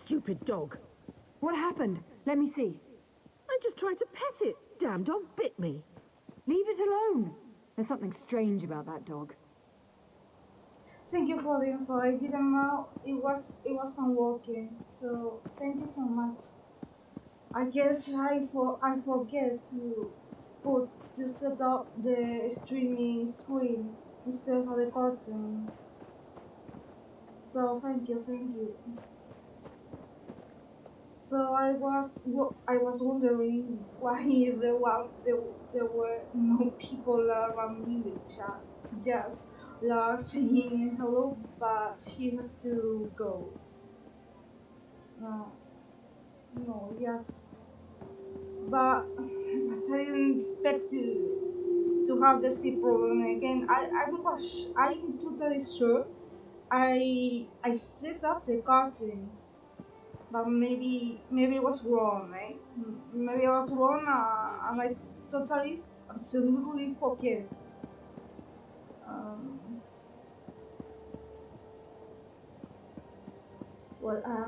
stupid dog. What happened? Let me see. I just tried to pet it. Damn dog bit me. Leave it alone. There's something strange about that dog. Thank you for the info. I didn't know it wasn't working. So thank you so much. I guess I forget to set up the streaming screen instead of the curtain. So thank you. So I was wondering why there were no people around me in the chat. Just Lars saying hello, but he had to go. Yes, but I didn't expect to have the same problem again. I'm totally sure I set up the curtain, but maybe it was wrong, eh? Maybe I was wrong, and I totally, absolutely forget. What I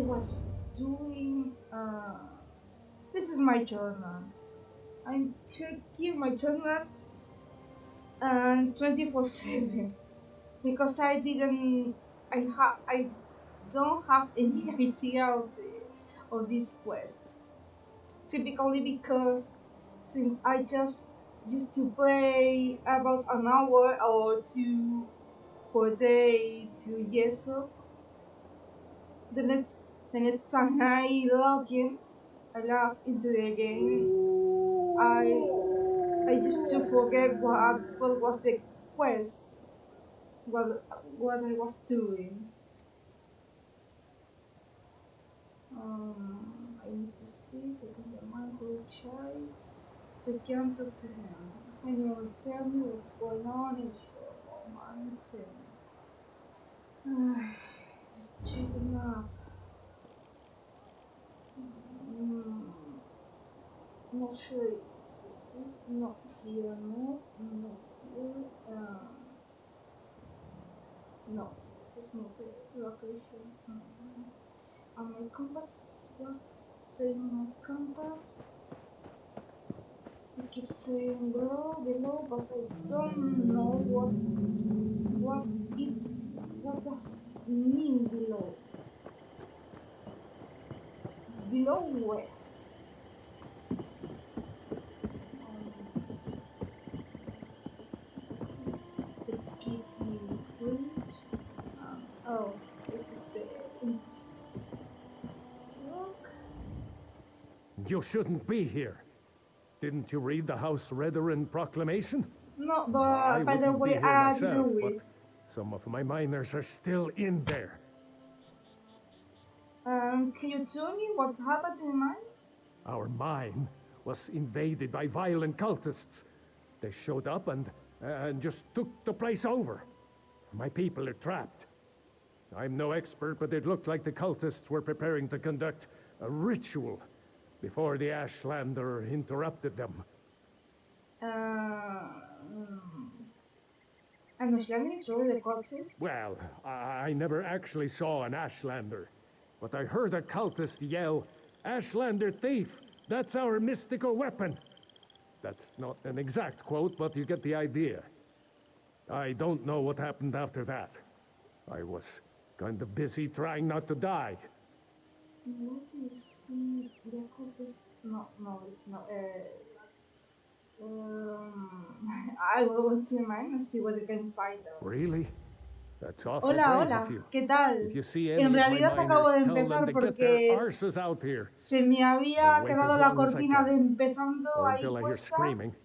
was doing, this is my journal. I'm checking my journal 24/7 because I don't have any idea of this quest. Typically because since I just used to play about an hour or two per day to Yeso, the next time I log into the game, I used to forget what was the quest, what I was doing. I need to see if I can get my group chat to get to him. And he will tell me what's going on in the show. I'm checking up. Not sure. Is this not here? No, not here. No, this is not the location. And my compass, what's saying my compass? It keeps saying below, but I don't know what does it mean below. Below where? Let's keep the bridge. Oh, this is the truck. You shouldn't be here. Didn't you read the House Redarin proclamation? No, but by the way, I do it. Some of my miners are still in there. Can you tell me what happened in mine? Our mine was invaded by violent cultists. They showed up and just took the place over. My people are trapped. I'm no expert, but it looked like the cultists were preparing to conduct a ritual before the Ashlander interrupted them. And Ashlander destroyed the cultists? Well, I never actually saw an Ashlander, but I heard a cultist yell, "Ashlander thief! That's our mystical weapon!" That's not an exact quote, but you get the idea. I don't know what happened after that. I was kind of busy trying not to die. What do you see? The cultists? No, it's not. I will go to mine and see what I can find out. Really? That's awful Hola, brave of you. ¿qué tal? If you see En any of realidad my acabo de miners, tell them empezar to get porque their arses out here. se me había I'll wait quedado as la long as I cortina de can. empezando Or ahí until I hear puesta screaming.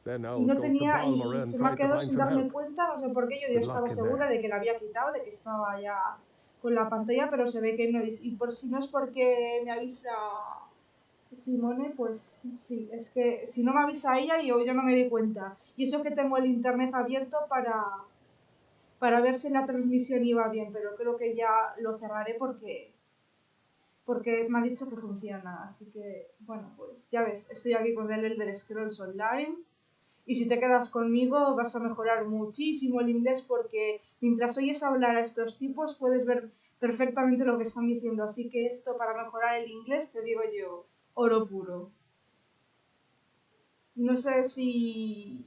Then y I'll no go to tenía Balmora y and se me ha try to quedado find sin some darme help. cuenta, no sé por qué yo ya Good estaba luck in segura there. de que la había quitado, de que estaba ya con la pantalla, pero se ve que no es. Y por si no es porque me avisa Simone, pues sí, es que si no me avisa ella yo no me doy cuenta. Y eso que tengo el internet abierto para ver si la transmisión iba bien, pero creo que ya lo cerraré porque me ha dicho que funciona. Así que, bueno, pues ya ves, estoy aquí con el Elder Scrolls Online. Y si te quedas conmigo vas a mejorar muchísimo el inglés porque mientras oyes hablar a estos tipos puedes ver perfectamente lo que están diciendo. Así que esto, para mejorar el inglés, te digo yo, oro puro. No sé si...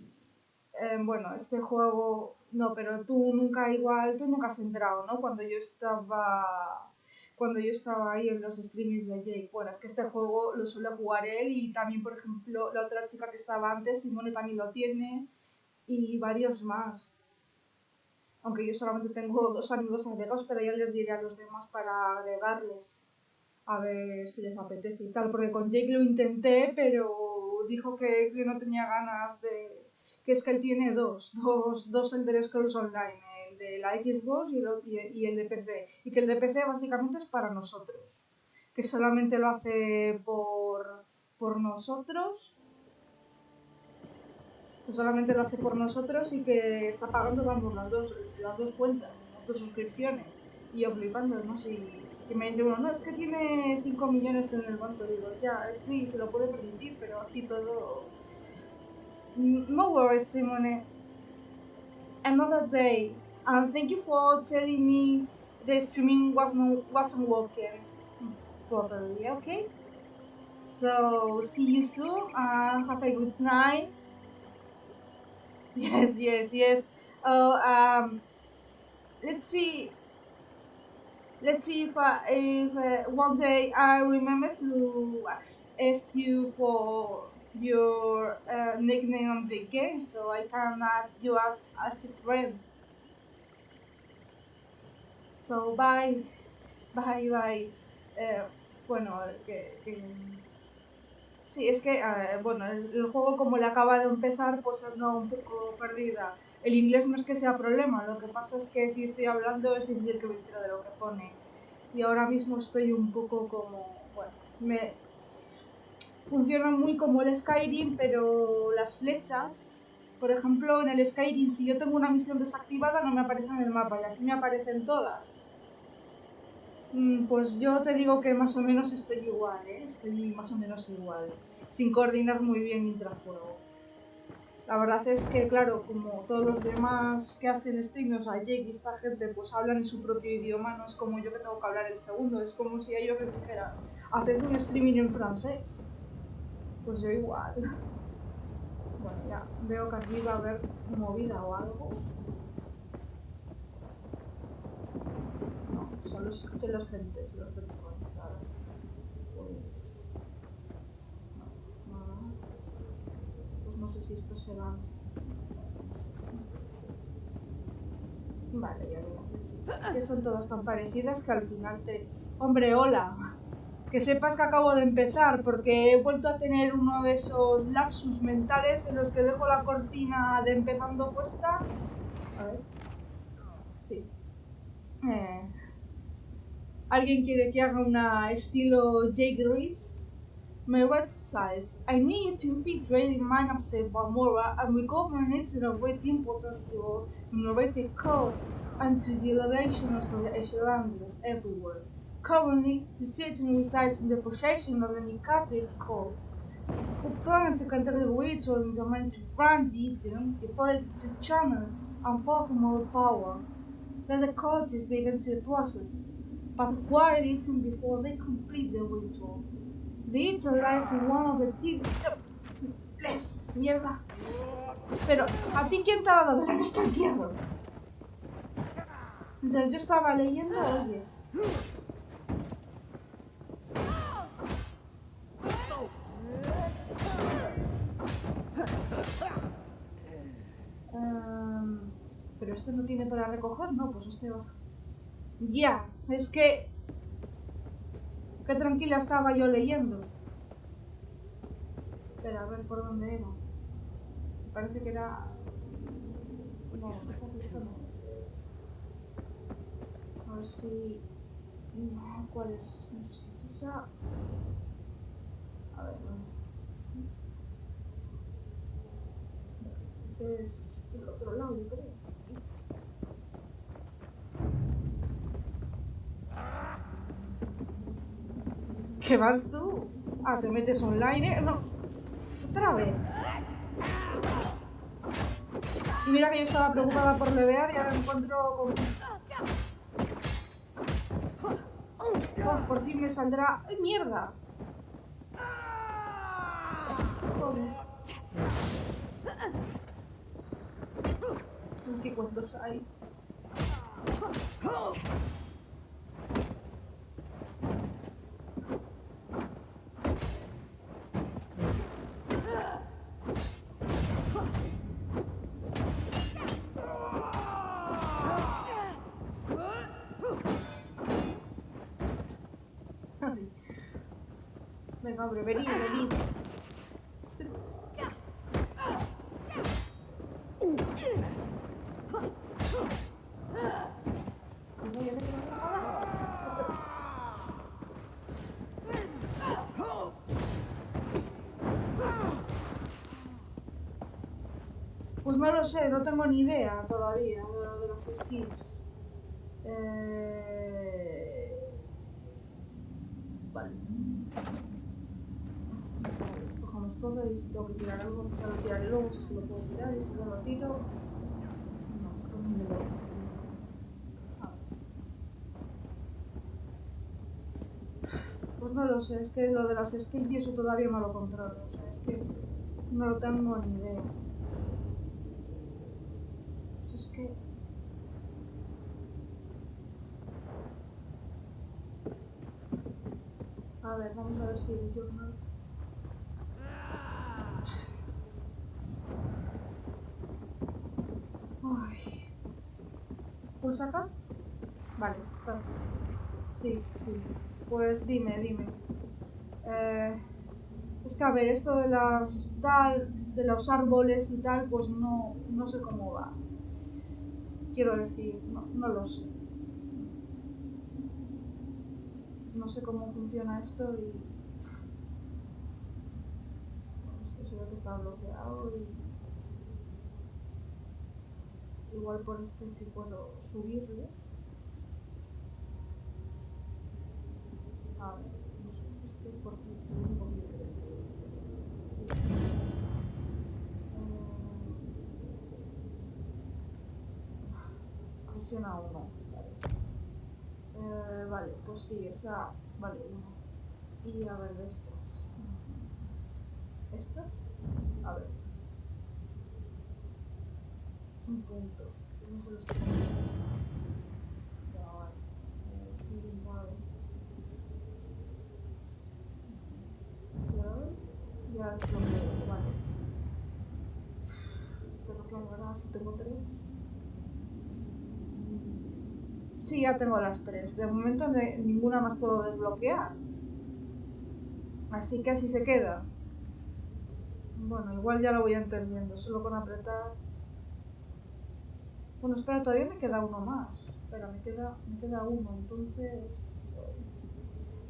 bueno, este juego... No, pero tú nunca has entrado, ¿no? Cuando yo estaba ahí en los streamings de Jake. Bueno, es que este juego lo suele jugar él y también, por ejemplo, la otra chica que estaba antes, Simone, también lo tiene y varios más. Aunque yo solamente tengo 2 amigos agregados, pero ya les diré a los demás para agregarles. A ver si les apetece y tal, porque con Jake lo intenté, pero dijo que no tenía ganas de... Que es que él tiene dos Elder Scrolls Online, el de la Xbox y el de PC. Y que el de PC básicamente es para nosotros, que solamente lo hace por nosotros, y que está pagando, vamos, las dos cuentas, las 2 suscripciones. Y yo flipando, ¿no? Que me dice uno, no, es que tiene 5 millones en el banco. Digo, ya, sí, se lo puede permitir, pero así todo... No worries, Simone. Another day. And thank you for telling me the streaming wasn't working properly, okay? So, see you soon and have a good night. Yes. Let's see if one day I remember to ask you for your nickname on the game, so I can add you as a friend. So bye. Bueno, sí, es que, bueno, el juego como le acaba de empezar, pues ando un poco perdida. El inglés no es que sea problema, lo que pasa es que si estoy hablando es difícil que me entere de lo que pone. Y ahora mismo estoy un poco como, bueno, funciona muy como el Skyrim, pero las flechas, por ejemplo, en el Skyrim, si yo tengo una misión desactivada no me aparece en el mapa, y aquí me aparecen todas. Pues yo te digo que más o menos estoy igual, estoy más o menos igual, sin coordinar muy bien mientras juego. La verdad es que, claro, como todos los demás que hacen streams, o sea, Jake y esta gente, pues hablan en su propio idioma, no es como yo que tengo que hablar el segundo, es como si ellos me dijeran, haced un streaming en francés. Pues yo igual. Bueno, ya, veo que aquí va a haber movida o algo. No, son los gentes, claro. Pues... No, pues no sé si esto se va... Vale, ya veo. Es que son todas tan parecidas que al final te... ¡Hombre, hola! Que sepas que acabo de empezar, porque he vuelto a tener uno de esos lapsus mentales en los que dejo la cortina de empezando puesta. A ver. Sí. ¿Alguien quiere que haga una estilo Jake Reed? My red size. I need you to infiltrate the mind of the Balmora and recovering it to innovate the importance to innovate the cause and to the elevation of the Islanders everywhere. Currently, the citizen resides in the possession of the Nicate cult, who plan to conduct a ritual in the mind to brand the item, the ability to channel and pass more power. Let the cultists begin the process, but acquire the item before they complete the ritual. The item lies in one of the deep... ¡Mierda! Pero, ¿a ti quién te ha dado ver en este entierro? Mientras yo estaba leyendo, oyes... Pero este no tiene para recoger, no, pues este va. Ya, es que... Qué tranquila estaba yo leyendo. Espera, a ver por dónde era. Me parece que era... No, esa flecha no es. A ver si... No, ¿cuál es? No sé si es esa... A ver, ¿dónde es? Ese es el otro lado, yo creo. ¿Qué vas tú? Ah, te metes online, No, otra vez. Y mira que yo estaba preocupada por levear y ahora me encuentro con... y me saldrá... ¡Ay, mierda! Joder. ¿Qué cuantos hay? Venga, hombre, venid, venid. Pues no lo sé, no tengo ni idea todavía de las skills. Vale. Cogemos todo y si tengo que tirar algo, ya lo tiraré luego, si es que lo puedo tirar y si no lo tiro... No, esto no me lo... A ver. Pues no lo sé, es que lo de las skills y eso todavía no lo controlo, o sea, es que no lo tengo ni idea. Es que... A ver, vamos a ver si el journal... Ay. ¿Pulsa acá? Vale, está. Sí, sí. Pues dime. Es que a ver, esto de las tal, de los árboles y tal, pues no sé cómo va. Quiero decir, no lo sé. No sé cómo funciona esto y... No sé, se ve que está bloqueado y... Igual por este sí puedo subirle. A ver, no sé, es que porque se ve un poquito. Sí. Presiona 1. Vale, pues sí, esa... Vale, 1. Y a ver, de estos. ¿Esto? A ver. Un punto. No se lo estoy poniendo. Ya, vale. Sí, vale. Ya es lo que... Vale. Pero claro, ahora si tengo 3... Sí, ya tengo las 3. De momento ninguna más puedo desbloquear. Así que así se queda. Bueno, igual ya lo voy entendiendo. Solo con apretar... Bueno, espera, todavía me queda uno más. Espera, me queda uno. Entonces...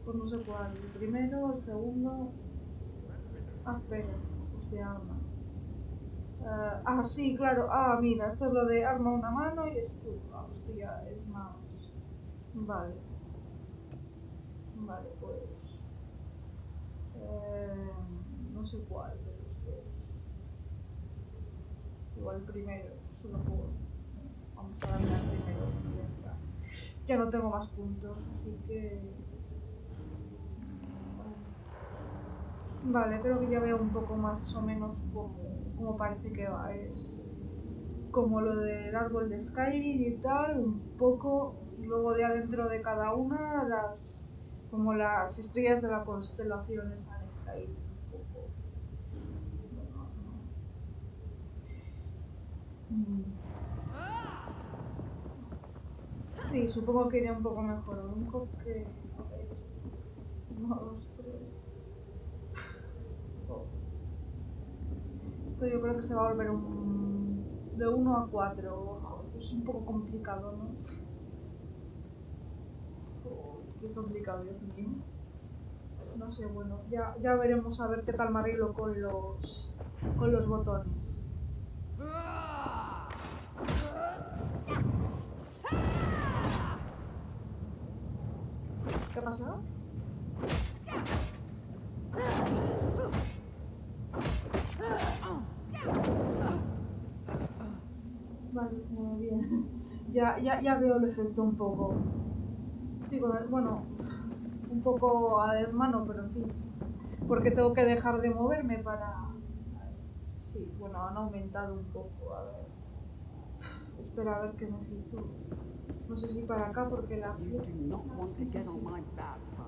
Pues no sé cuál. El primero, el segundo... Ah, espera. Pues de arma. Sí, claro. Mira, esto es lo de arma a una mano y esto ya es más... Vale. Vale, pues... no sé cuál de los dos. Igual el primero, solo puedo. Vamos a darle al primero y ya está. Ya no tengo más puntos, así que... Vale, creo que ya veo un poco más o menos cómo parece que va. Es como lo del árbol de Skyrim y tal, un poco. Y luego ya dentro de cada una, como las estrellas de la constelación están en Skyrim. Un poco. Sí, sí, supongo que iría un poco mejor. Lo único que... A ver, 1, 2, 3... Esto yo creo que se va a volver de 1 a 4. Es un poco complicado, ¿no? Qué complicado, Dios mío. No sé, bueno, ya veremos a ver qué tal me arreglo con los botones. ¿Qué ha pasado? Vale, muy bien. Ya veo el efecto un poco. Sí, bueno, un poco a hermano, pero en fin. Porque tengo que dejar de moverme para... Sí, bueno, han aumentado un poco, a ver. Espera a ver qué necesito. No sé si para acá porque la... Sí, sí, sí.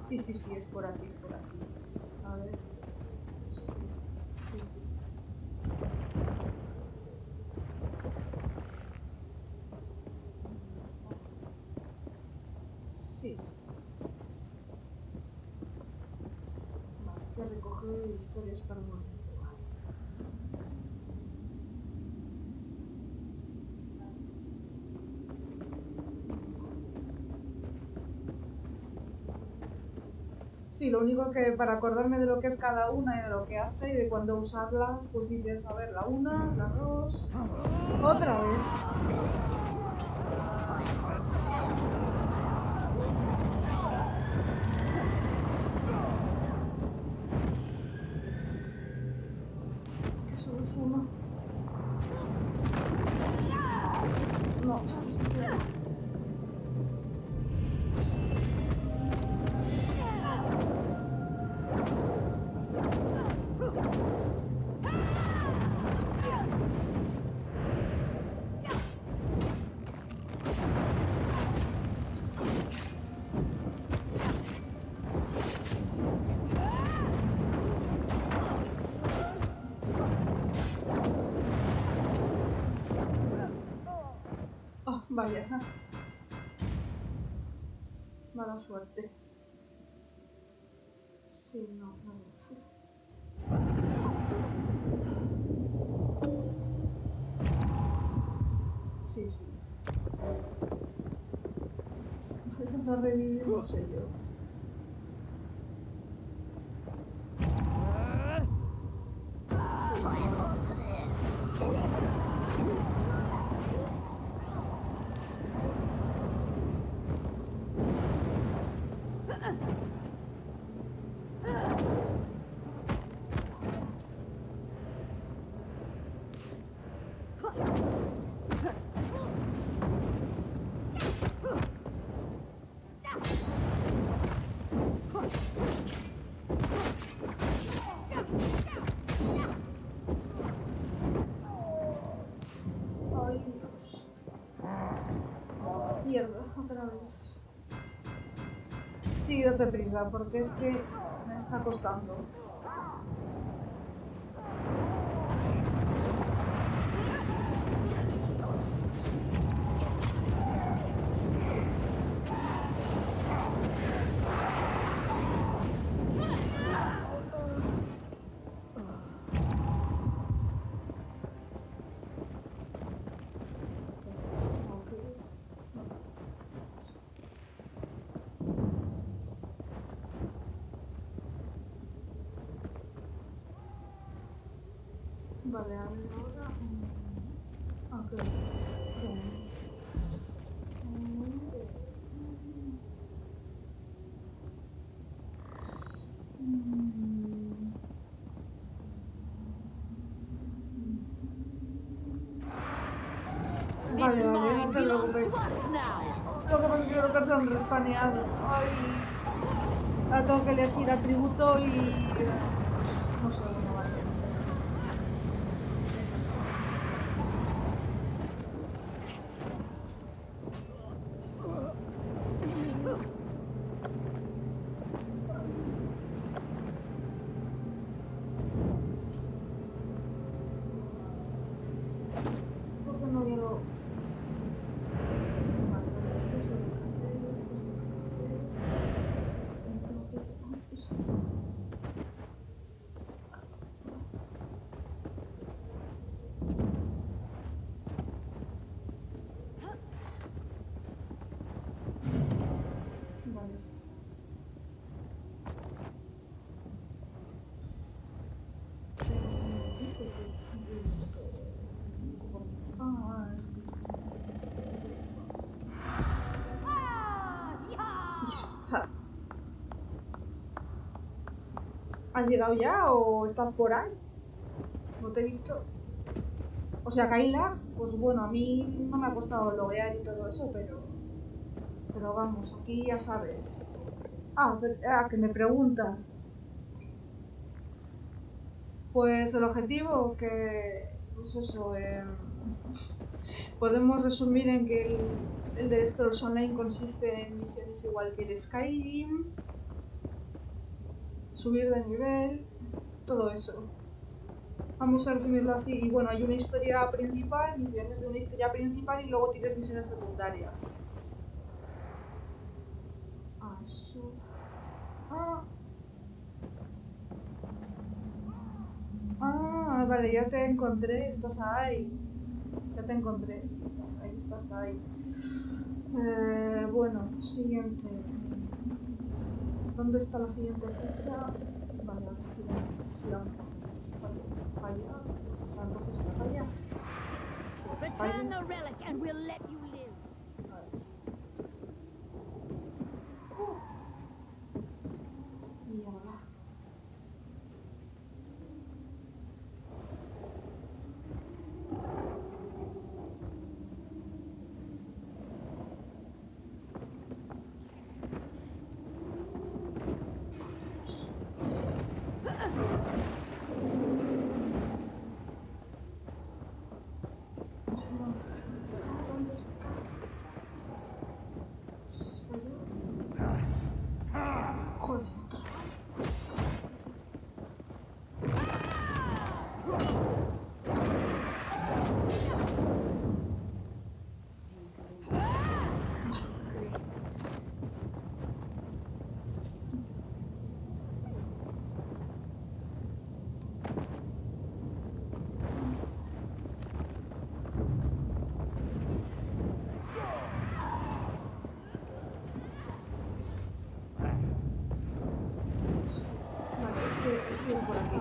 Sí, sí, sí, es por aquí, por aquí. A ver. Sí, sí, sí. Sí, sí. Vale, hay que recoger historias para un momento. Sí, lo único que para acordarme de lo que es cada una y de lo que hace y de cuándo usarlas, pues dices, a ver, la una, la dos, otra vez. Que solo es una. No, sí, sí, sí. Oh, vaya. Mala suerte. Sí, no, no. Sí, sí. Vamos a revivir, no sé yo. Ay, Dios. Mierda, otra vez. Sí, date prisa, porque es que me está costando. Vale, a ver ahora. Ok. Vale, vale, no te preocupes. Lo que pasa es que creo que se han respaneado. Ay. Ahora tengo que elegir atributo y... No sé cómo va esto. ¿Por qué no ya lo...? Vale, ¿qué es lo que hace? Vale. Ah, es que... Ya está. ¿Has llegado ya o estás por ahí? No te he visto. O sea, Kaila, pues bueno, a mí no me ha costado loguear y todo eso, pero vamos, aquí ya sabes. Que me preguntas. Pues el objetivo que, pues eso, podemos resumir en que el de Scrolls Online consiste en misiones igual que el Skyrim, subir de nivel, todo eso. Vamos a resumirlo así. Y bueno, hay una historia principal, misiones de una historia principal y luego tienes misiones secundarias. Vale, ya te encontré, estás ahí. Ya te encontré, estás ahí. Bueno, siguiente. ¿Dónde está la siguiente ficha? Vale, a ver si la falla. Entonces la falla. Return the relic and we'll let you live. Mierda. Por aquí.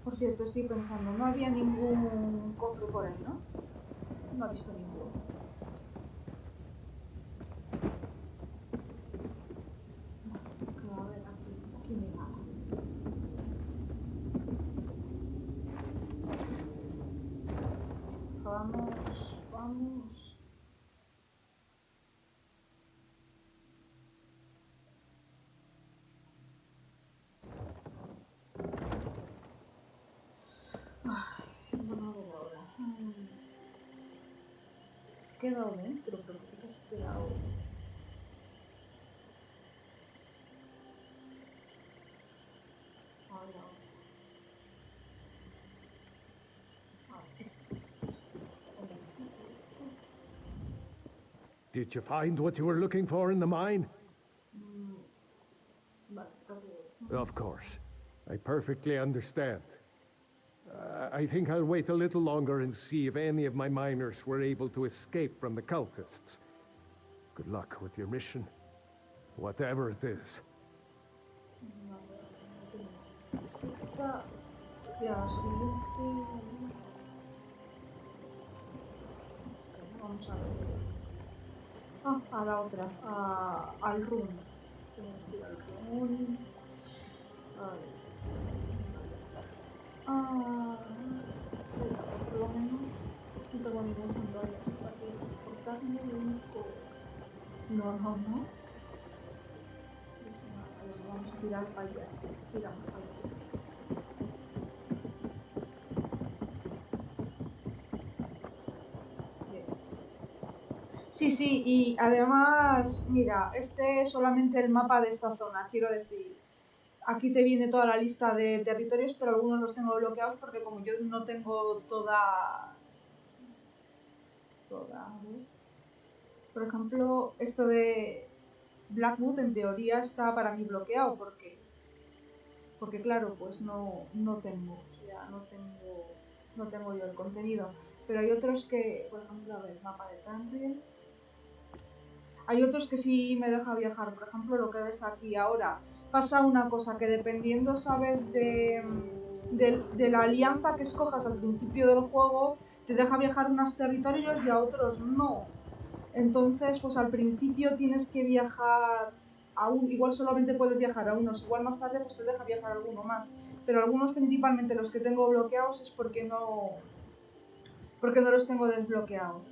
Por cierto, estoy pensando, no había ningún cofre por ahí, ¿no? No he visto ninguno. A ver, aquí no hay nada. Vamos. Es quedado dentro, pero ¿qué te has esperado? Did you find what you were looking for in the mine? Of course. I perfectly understand. I think I'll wait a little longer and see if any of my miners were able to escape from the cultists. Good luck with your mission, whatever it is. Vamos a ver. A la otra, al run. Tenemos que ir al run. Por lo menos no tengo ningún santuario para transportarme lo único. No. Vamos a tirar para allá. Tiramos para allá. Sí, y además, mira, este es solamente el mapa de esta zona, quiero decir. Aquí te viene toda la lista de territorios, pero algunos los tengo bloqueados porque como yo no tengo toda... Por ejemplo, esto de Blackwood en teoría está para mí bloqueado porque claro, pues no tengo yo el contenido. Pero hay otros que, por ejemplo, a ver, mapa de Tamriel. Hay otros que sí me deja viajar, por ejemplo, lo que ves aquí ahora. Pasa una cosa, que dependiendo, ¿sabes?, de la alianza que escojas al principio del juego, te deja viajar a unos territorios y a otros no. Entonces, pues al principio tienes que viajar a igual solamente puedes viajar a unos, igual más tarde pues te deja viajar a alguno más. Pero algunos, principalmente los que tengo bloqueados, es porque no los tengo desbloqueados.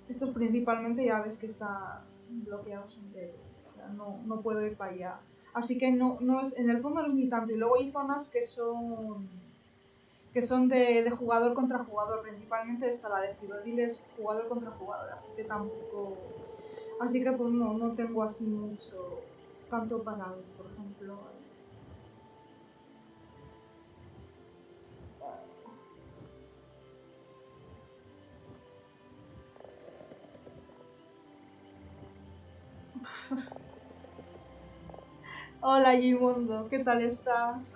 Estos principalmente ya ves que están bloqueados enteros. O sea, no puedo ir para allá. Así que no es, en el fondo no es ni tanto. Y luego hay zonas que son de jugador contra jugador. Principalmente está la de Cibodiles jugador contra jugador. Así que tampoco... Así que pues no tengo así mucho tanto para ver, por ejemplo. Hola Gimundo, ¿qué tal estás?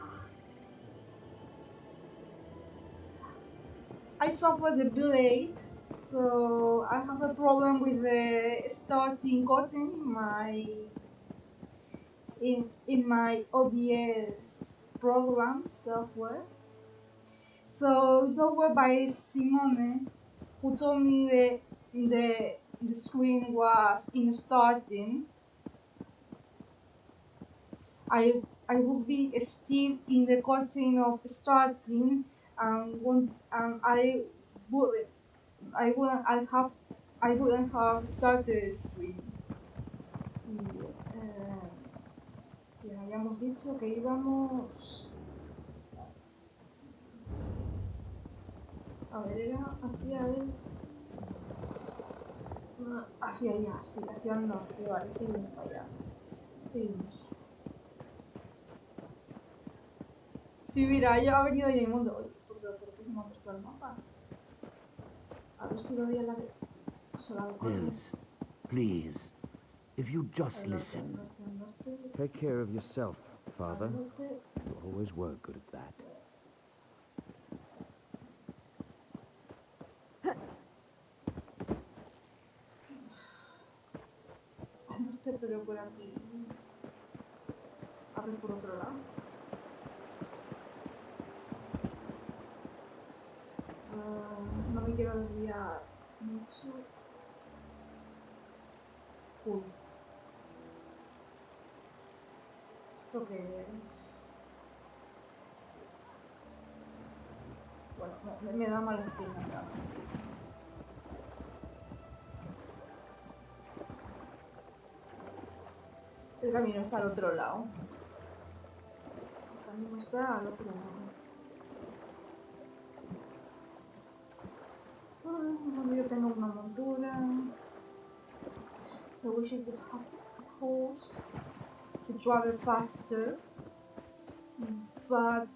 I suffered the blade, so I have a problem with the starting cutting in my OBS program software. So software by Simone, who told me the screen was in starting. I would be still in the cutting of starting, and I wouldn't have started the screen. Ya habíamos dicho que íbamos. A ver, era hacia el. Hacia allá, sí, hacia el norte, vale, seguimos para allá. Seguimos. Sí, mira, ya ha venido ya el mundo hoy. ¿Por qué se me ha puesto el mapa? A ver si lo voy a la de. Nils, please, if you just listen. Take care of yourself, Father. You always were good at that. Norte, pero por aquí. A ver por otro lado. No me quiero desviar mucho. Uy. ¿Esto qué es? Bueno, me da mala espina. El camino está al otro lado. El camino está al otro lado. Bueno, yo tengo una montura. I wish I could have a horse to drive it faster, but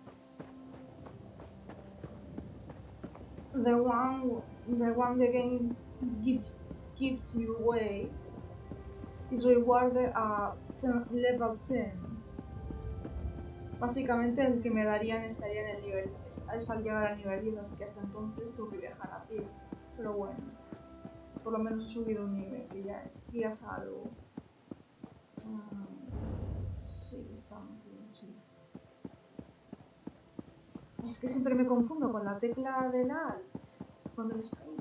the one the game gives you away is rewarded at level 10. Básicamente el que me darían estaría en el nivel, es al llegar al nivel 10, así que hasta entonces tengo que viajar a pie. Pero bueno, por lo menos he subido un nivel, que ya es algo. Sí, estamos bien, sí. Es que siempre me confundo con la tecla del Alt cuando le estoy.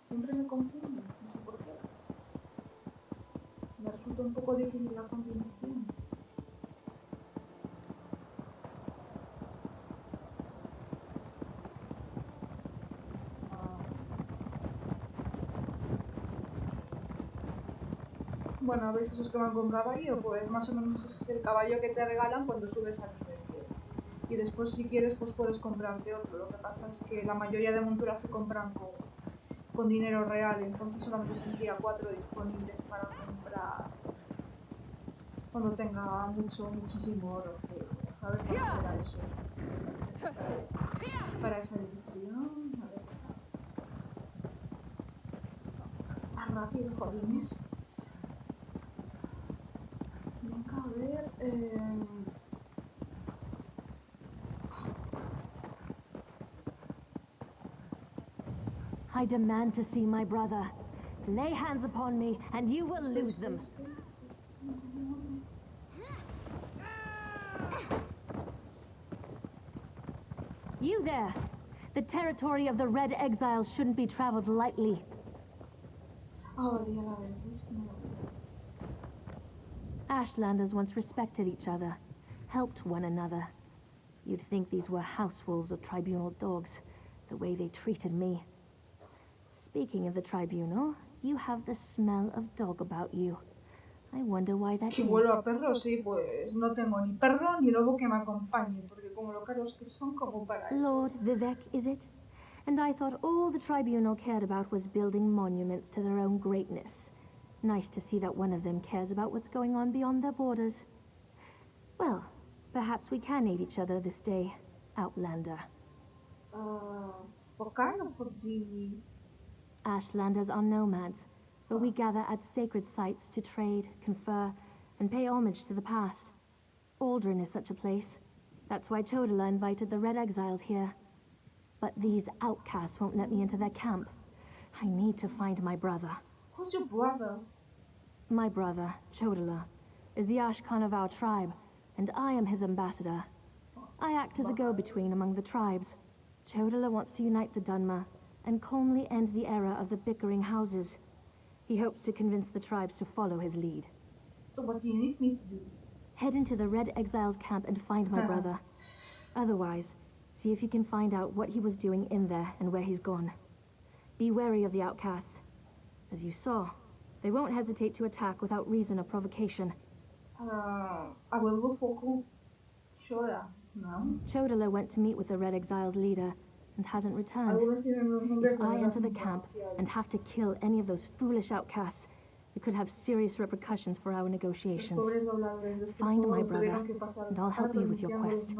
Siempre me confundo, no sé por qué. Me resulta un poco difícil la combinación. Bueno, ¿veis esos que van con caballo? Pues más o menos ese es el caballo que te regalan cuando subes al nivel 10. Y después si quieres pues puedes comprarte otro. Lo que pasa es que la mayoría de monturas se compran con dinero real, entonces solamente tendría 4 disponibles para comprar cuando tenga muchísimo oro, que ¿sabes cómo será eso? Para esa edición, a ver. Más rápido, jodines. Venga, a ver. I demand to see my brother. Lay hands upon me, and you will lose them. You there! The territory of the Red Exiles shouldn't be traveled lightly. Oh, ya la veo, es que no lo veo. Ashlanders once respected each other, helped one another. You'd think these were house wolves or tribunal dogs, the way they treated me. Speaking of the tribunal, you have the smell of dog about you. I wonder why that Que is. vuelvo a perro, sí, pues no tengo ni perro ni lobo que me acompañe, porque como lo caros que son como para eso. Lord Vivek, is it? And I thought all the tribunal cared about was building monuments to their own greatness. Nice to see that one of them cares about what's going on beyond their borders. Well, perhaps we can aid each other this day, Outlander. What kind of the... Ashlanders are nomads, but we gather at sacred sites to trade, confer, and pay homage to the past. Aldrin is such a place. That's why Chodala invited the Red Exiles here. But these outcasts won't let me into their camp. I need to find my brother. Who's your brother? My brother, Chodala, is the Ashkan of our tribe, and I am his ambassador. I act as a go-between among the tribes. Chodala wants to unite the Dunmer and calmly end the era of the bickering houses. He hopes to convince the tribes to follow his lead. So what do you need me to do? Head into the Red Exiles camp and find my brother. Otherwise, see if you can find out what he was doing in there and where he's gone. Be wary of the outcasts. As you saw, they won't hesitate to attack without reason or provocation. I will look for who? Shora, no? Chodala went to meet with the Red Exiles leader and hasn't returned. If I enter the camp and have to kill any of those foolish outcasts, it could have serious repercussions for our negotiations. Find my brother, and I'll help you with your quest.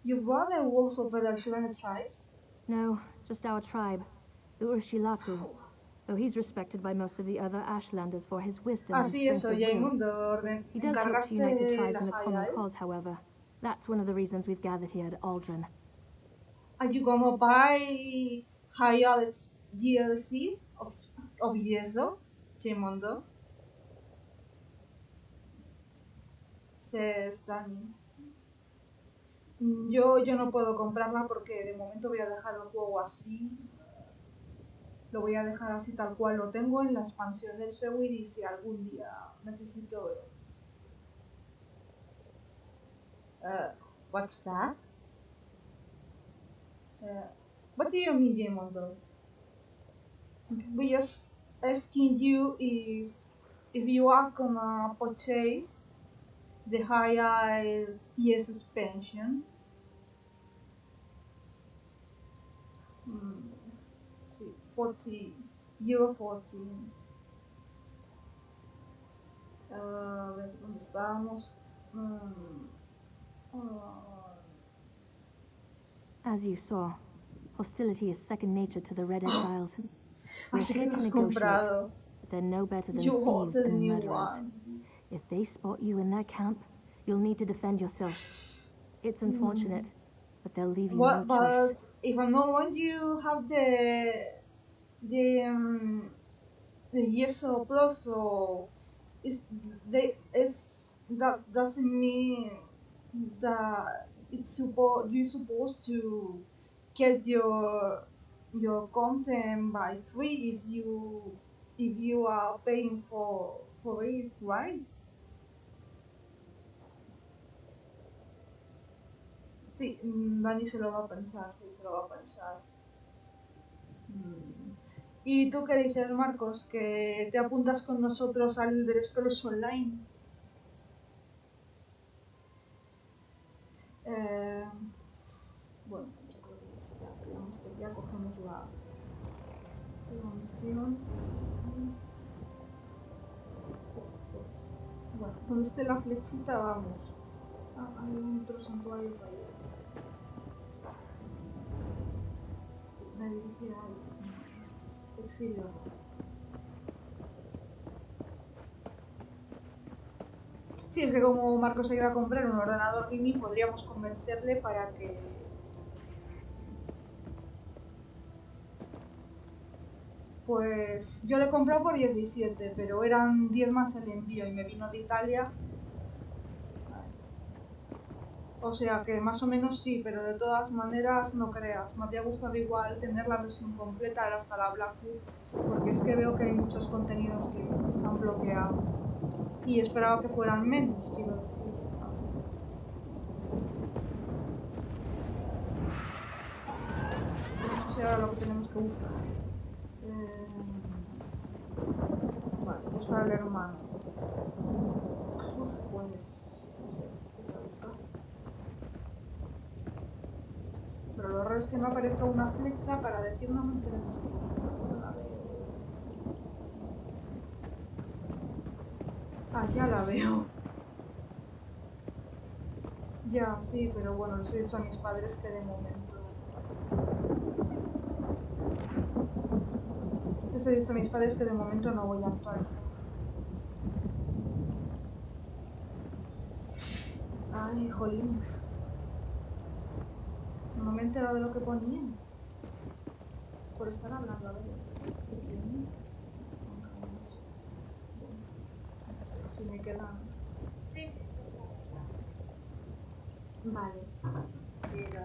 Your brother works over the Ashland tribes? No, just our tribe, the Urshilaku. Though he's respected by most of the other Ashlanders for his wisdom and Sí, strength eso, of will. Yaimundo, He does hope to unite the tribes in a la common Hayal. cause, however. That's one of the reasons we've gathered here at Aldrin. Are you gonna buy Hayal's DLC of Yeso, Yaimundo? Says Danny. Yo no puedo comprarla porque de momento voy a dejar el juego así. Lo voy a dejar así tal cual lo tengo en la expansión del Sewir y si algún día necesito... what's that? What do you mean, Yaimundo? We just asking you if you are gonna purchase the higher year suspension. Sí, 40, Euro 14. A ver, ¿dónde estábamos? As you saw, hostility is second nature to the Red Exiles. We're Así que here lo to has negotiate, comprado. but they're no better than You want thieves the and new murderers. one. If they spot you in their camp, you'll need to defend yourself. It's unfortunate, but they'll leave you no But choice. if I'm not wrong, you have the Yeso Plus, so that doesn't mean that you're supposed to get your content by free if you are paying for it, right? Sí, Dani se lo va a pensar, sí, se lo va a pensar. ¿Y tú qué dices, Marcos? ¿Que te apuntas con nosotros al Elder Scrolls Online? Bueno, yo creo que ya está. Digamos que ya cogemos la misión. Bueno, donde esté la flechita vamos. Hay otro santuario para allá. Sí, me dirigí al exilio. Sí, es que como Marcos se iba a comprar un ordenador gaming, podríamos convencerle para que... Pues yo le he comprado por 17, pero eran 10 más el envío y me vino de Italia. O sea que más o menos sí, pero de todas maneras no creas. Me habría gustado igual tener la versión completa hasta la Blackwood, porque es que veo que hay muchos contenidos que están bloqueados. Y esperaba que fueran menos, quiero decir. sé ahora lo que tenemos que buscar. Vale, buscar al hermano. Pues... no sé, ¿qué se busca? Pero lo raro es que no aparezca una flecha para decirnos dónde tenemos que ir. No la veo. Ah, ya la veo. Ya, sí, pero bueno, les he dicho a mis padres que de momento... Les he dicho a mis padres que de momento no voy a actualizar. Ay, jolines. No me he enterado de lo que ponían. Por estar hablando a veces. Si me quedan... Sí. Vale. Pero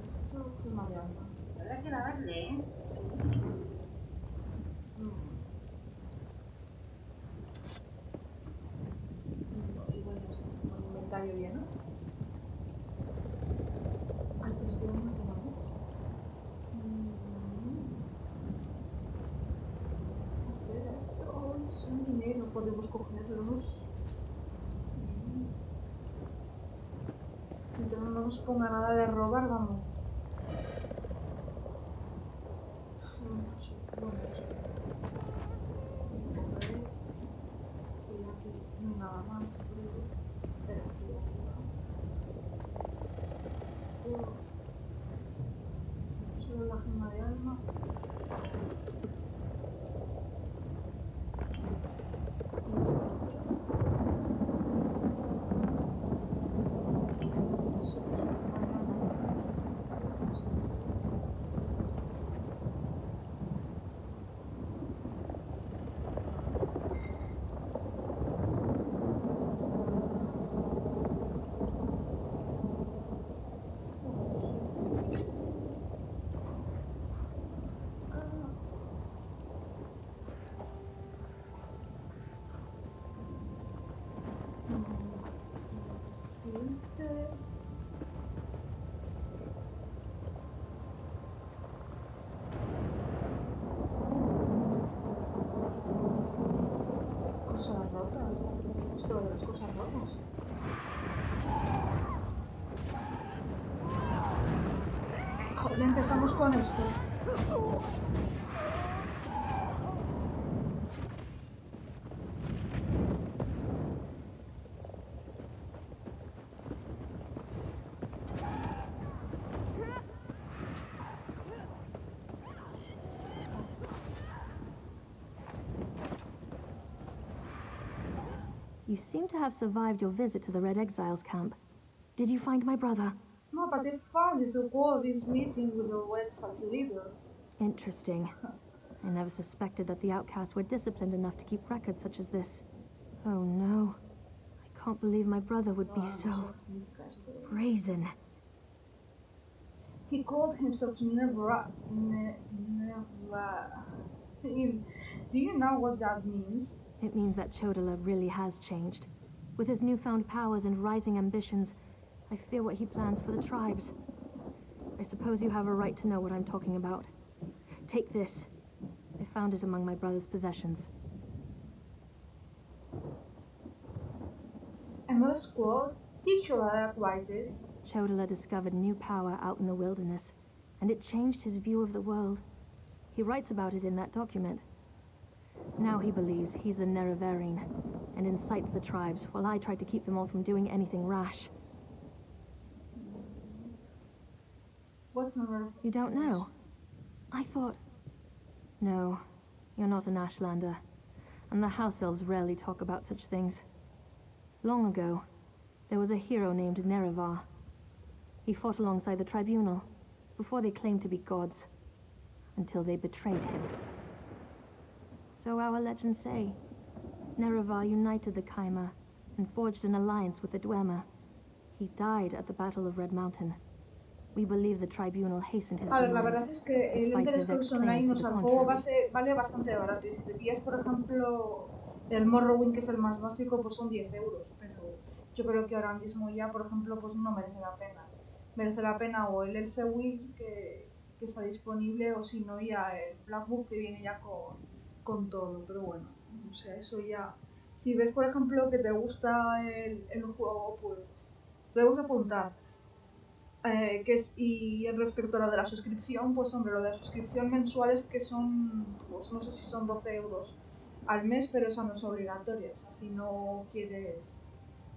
Esto es una de alma. habrá que lavarle, ¿eh? Sí. Igual no sé, con el inventario bien, ¿no? Ay, pero es que no me más. Espera, esto es un dinero, podemos cogerlos. Mientras no nos ponga nada de robar, vamos. No sé, bueno, sí. Cogeré. Y aquí no hay nada más, creo. Espera, aquí arriba. Solo la gema de alma. Siguiente. Cosas rotas. Esto de las cosas rotas. Joder, empezamos con esto. You seem to have survived your visit to the Red Exiles camp. Did you find my brother? No, but they found this wall, this meeting with the Red as leader. Interesting. I never suspected that the outcasts were disciplined enough to keep records such as this. Oh no. I can't believe my brother would be so brazen. He called himself Never. Do you know what that means? It means that Chodala really has changed. With his newfound powers and rising ambitions, I fear what he plans for the tribes. I suppose you have a right to know what I'm talking about. Take this. I found it among my brother's possessions. Another scroll? Teach you like this. Chodala discovered new power out in the wilderness, and it changed his view of the world. He writes about it in that document. Now he believes he's a Nerevarine, and incites the tribes, while I try to keep them all from doing anything rash. What's number? You don't know? I thought... No, you're not an Ashlander, and the House Elves rarely talk about such things. Long ago, there was a hero named Nerevar. He fought alongside the Tribunal, before they claimed to be gods, until they betrayed him. So our legends say. Nerevar united the Kaima and forged an alliance with the Dwemer. He died at the Battle of Red Mountain. We believe the Tribunal hastened his A ver, la demise, verdad es que el despite interés their que vex son ahí claims to the al juego contrary. vale bastante barato. Y si te pillas, por ejemplo, el Morrowind, que es el más básico, pues son 10 euros. Pero yo creo que ahora mismo ya, por ejemplo, pues no merece la pena. Merece la pena o el Elsewild, que que está disponible, o si no ya el Black Book que viene ya con todo, pero bueno, o sea, eso ya... Si ves, por ejemplo, que te gusta el juego, pues debes apuntar. Y respecto a lo de la suscripción, pues hombre, lo de la suscripción mensual es que son, pues no sé si son 12 euros al mes, pero esa no es obligatoria. O sea, si no quieres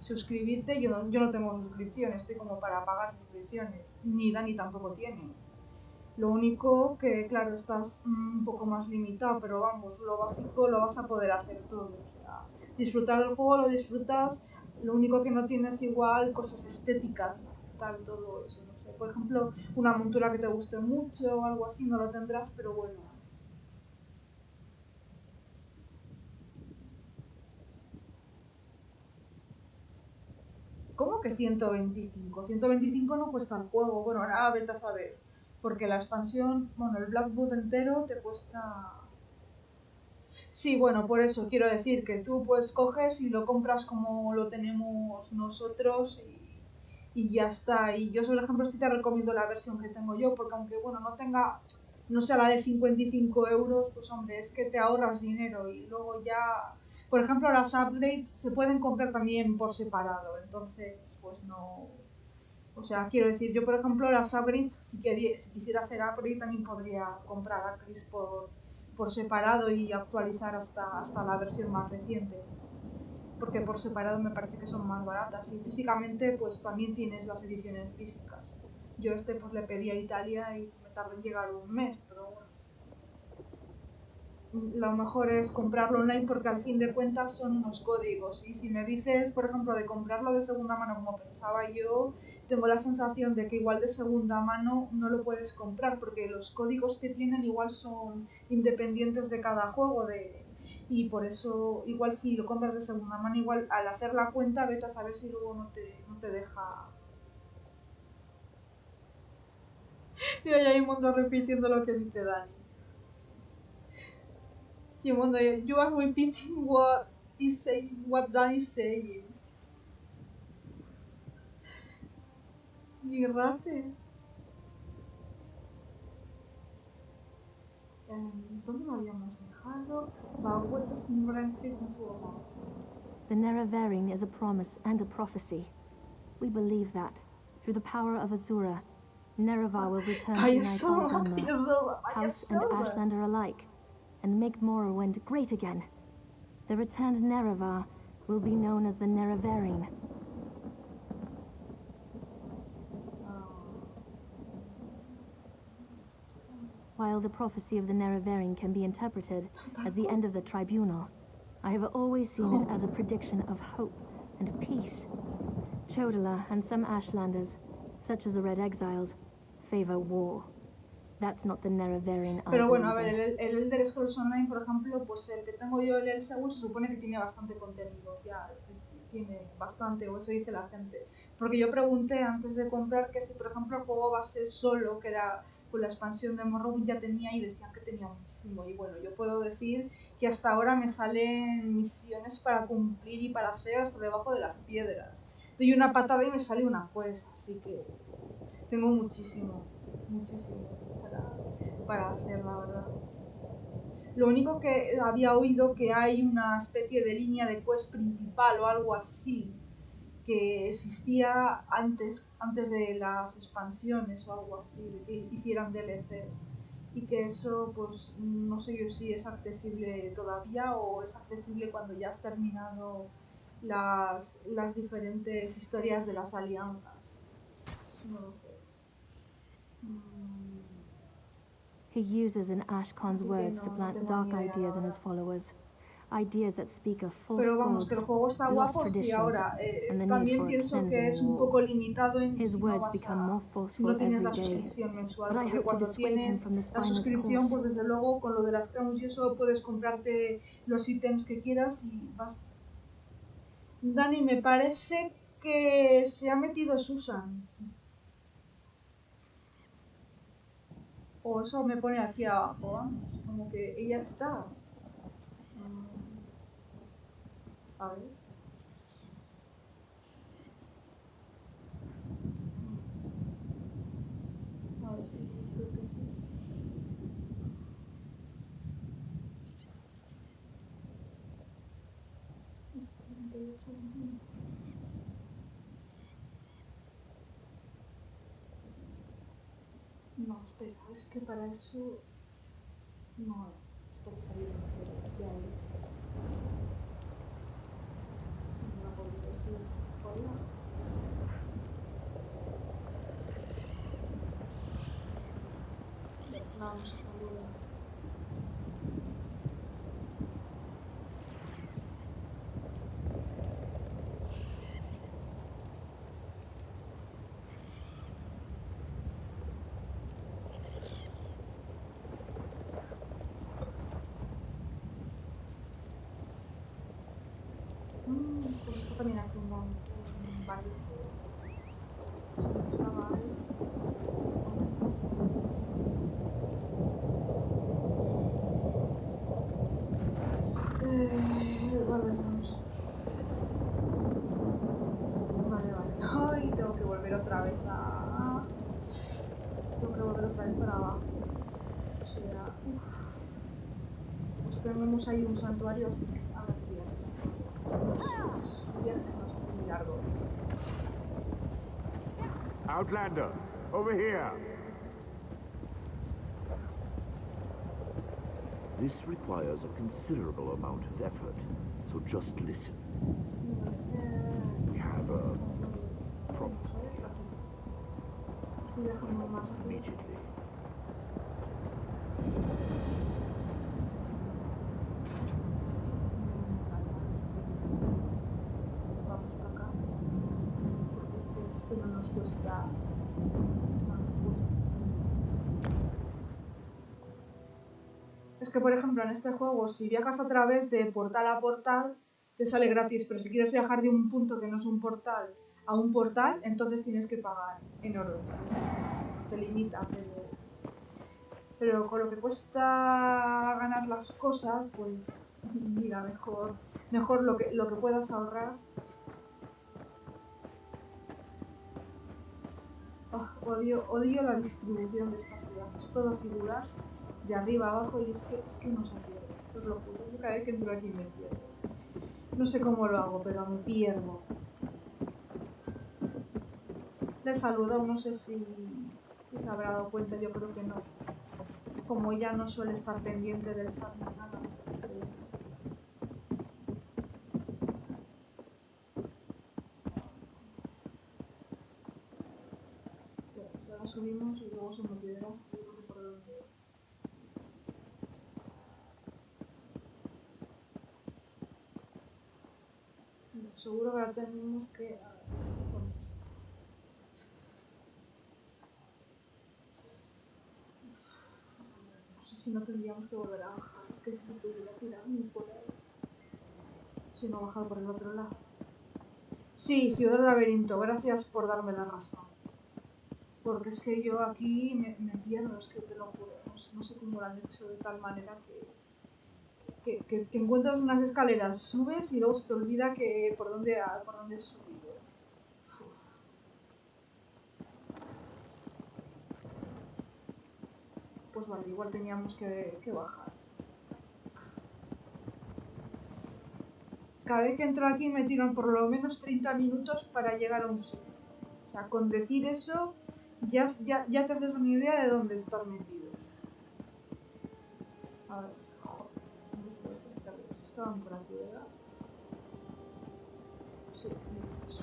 suscribirte, yo no tengo suscripción, estoy como para pagar suscripciones, ni Dani tampoco tiene. Lo único que, claro, estás un poco más limitado, pero vamos, lo básico lo vas a poder hacer todo. O sea, disfrutar del juego lo disfrutas, lo único que no tienes igual cosas estéticas, tal, todo eso. No sé, por ejemplo, una montura que te guste mucho o algo así no lo tendrás, pero bueno. ¿Cómo que 125? 125 no cuesta el juego. Bueno, ahora vete a saber. Porque la expansión, bueno, el Blackwood entero te cuesta... Sí, bueno, por eso quiero decir que tú pues coges y lo compras como lo tenemos nosotros y ya está. Y yo, por ejemplo, sí te recomiendo la versión que tengo yo, porque aunque, bueno, no tenga, no sea la de 55 euros, pues hombre, es que te ahorras dinero y luego ya... Por ejemplo, las upgrades se pueden comprar también por separado, entonces, pues no... O sea, quiero decir, yo por ejemplo las upgrades, si quisiera hacer upgrade también podría comprar upgrades por separado y actualizar hasta la versión más reciente. Porque por separado me parece que son más baratas y físicamente pues también tienes las ediciones físicas. Yo pues le pedí a Italia y me tardó en llegar un mes, pero bueno. Lo mejor es comprarlo online porque al fin de cuentas son unos códigos y si me dices, por ejemplo, de comprarlo de segunda mano como pensaba yo, tengo la sensación de que igual de segunda mano no lo puedes comprar porque los códigos que tienen igual son independientes de cada juego y por eso igual si lo compras de segunda mano igual al hacer la cuenta vete a saber si luego no te deja. Y ahí hay un mundo repitiendo lo que dice Dani. Mundo, you are repeating what Dani is saying. Ni rates. ¿Dónde lo habíamos dejado? The Nerevarine is a promise and a prophecy. We believe that, through the power of Azura, Nerevar will return to unite all Dunmer, House and Ashlander alike, and make Morrowind great again. The returned Nerevar will be known as the Nerevarine. While the prophecy of the Nerevarine can be interpreted as the end of the tribunal, I have always seen it as a prediction of hope and peace. Chodala and some Ashlanders, such as the Red Exiles, favor war. That's not the Nerevarine I Pero bueno, a ver, believe in. el Elder Scrolls Online, por ejemplo, pues el que tengo yo, el Elsewhere, se supone que tiene bastante contenido, ya, tiene bastante, o eso dice la gente. Porque yo pregunté antes de comprar que si, por ejemplo, el juego base solo, que era con la expansión de Morrowind, ya tenía y decían que tenía muchísimo. Y bueno, yo puedo decir que hasta ahora me salen misiones para cumplir y para hacer hasta debajo de las piedras. Doy una patada y me sale una quest, así que tengo muchísimo para hacer, la verdad. Lo único que había oído que hay una especie de línea de quest principal o algo así que existía antes de las expansiones o algo así, de que hicieran DLCs y que eso pues no sé yo si es accesible todavía o es accesible cuando ya has terminado las diferentes historias de las alianzas. No lo sé. He uses in Ashkon's words to plant dark ideas in his followers. Ideas that speak of false Pero vamos, gods, que el juego está lost guapo, sí, traditions, ahora and the need también for a pienso que cleansing es un war. poco limitado en His si no words vas become more si forceful no tienes la every day. suscripción mensual, But I porque hope to cuando dissuade him tienes from this la final suscripción, course. pues desde luego con lo de las crowns y eso puedes comprarte los ítems que quieras y vas. Dani, me parece que se ha metido Susan. O eso me pone aquí abajo, vamos, como que ella está. A ver. A ver si creo que sí. No, espera, es que para eso... No, espera, salir de ahí. Si no la podría decir. Hola. Vamos a saludar. Pues esto también hace un barrio. Estaba ahí. Vale, vamos a... Vale. Ay, tengo que volver otra vez a... Tengo que volver otra vez para abajo. O sea, pues tenemos ahí un santuario, así que a ver qué viajes. Un viaje se nos hace muy largo. Outlander, over here! This requires a considerable amount of effort, so just listen. We have a problem. Sí, déjame más. Immediately. Vamos para acá. Porque este no nos cuesta. Es que, por ejemplo, en este juego, si viajas a través de portal a portal, te sale gratis, pero si quieres viajar de un punto que no es un portal a un portal, entonces tienes que pagar en oro. Te limita, pero con lo que cuesta ganar las cosas, pues mira, mejor lo que puedas ahorrar. Odio la distribución de estas ciudades, todo figuras de arriba a abajo y es que no se pierde, esto es locura. Yo cada vez que entro aquí me pierdo. No sé cómo lo hago, pero me pierdo. Le he saludado, no sé si se habrá dado cuenta, yo creo que no. Como ella no suele estar pendiente del chat ni nada. Pues ahora subimos y luego se me olvidará por dónde. Seguro que ahora tenemos que... No sé si no tendríamos que volver a bajar. Es que si se pudiera tirar ni por ahí. Si no bajar por el otro lado. Sí, Ciudad Laberinto, gracias por darme la razón. Porque es que yo aquí me pierdo, es que te lo juro. No sé cómo lo han hecho de tal manera que encuentras unas escaleras, subes y luego se te olvida que por dónde he subido. Pues vale, igual teníamos que bajar. Cada vez que entro aquí me tiran por lo menos 30 minutos para llegar a un sitio. O sea, con decir eso ya te haces una idea de dónde estar metido. A ver, joder, ¿dónde están esas escaleras? Estaban por aquí, ¿verdad? Sí, pues.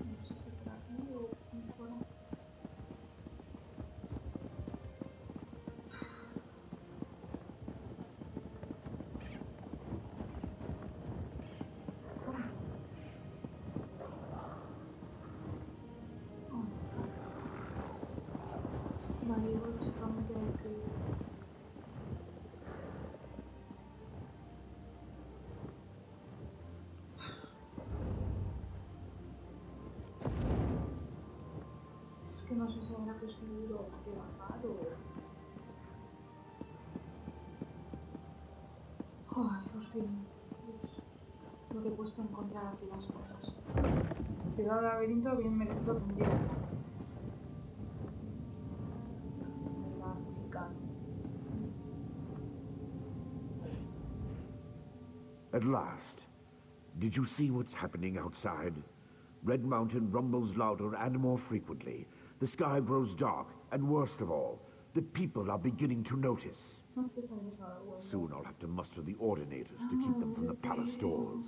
No sé si por aquí o por aquí. Vale, igual básicamente hay que... Es que no sé si habrá que subir o que bajar o... Ay, por fin. Dios, lo que cuesta encontrar aquí las cosas. Ciudad de laberinto bien merecido tendría. At last. Did you see what's happening outside? Red Mountain rumbles louder and more frequently. The sky grows dark, and worst of all, the people are beginning to notice. No sé si sabes algo. Soon I'll have to muster the ordinators to keep them from the palace doors.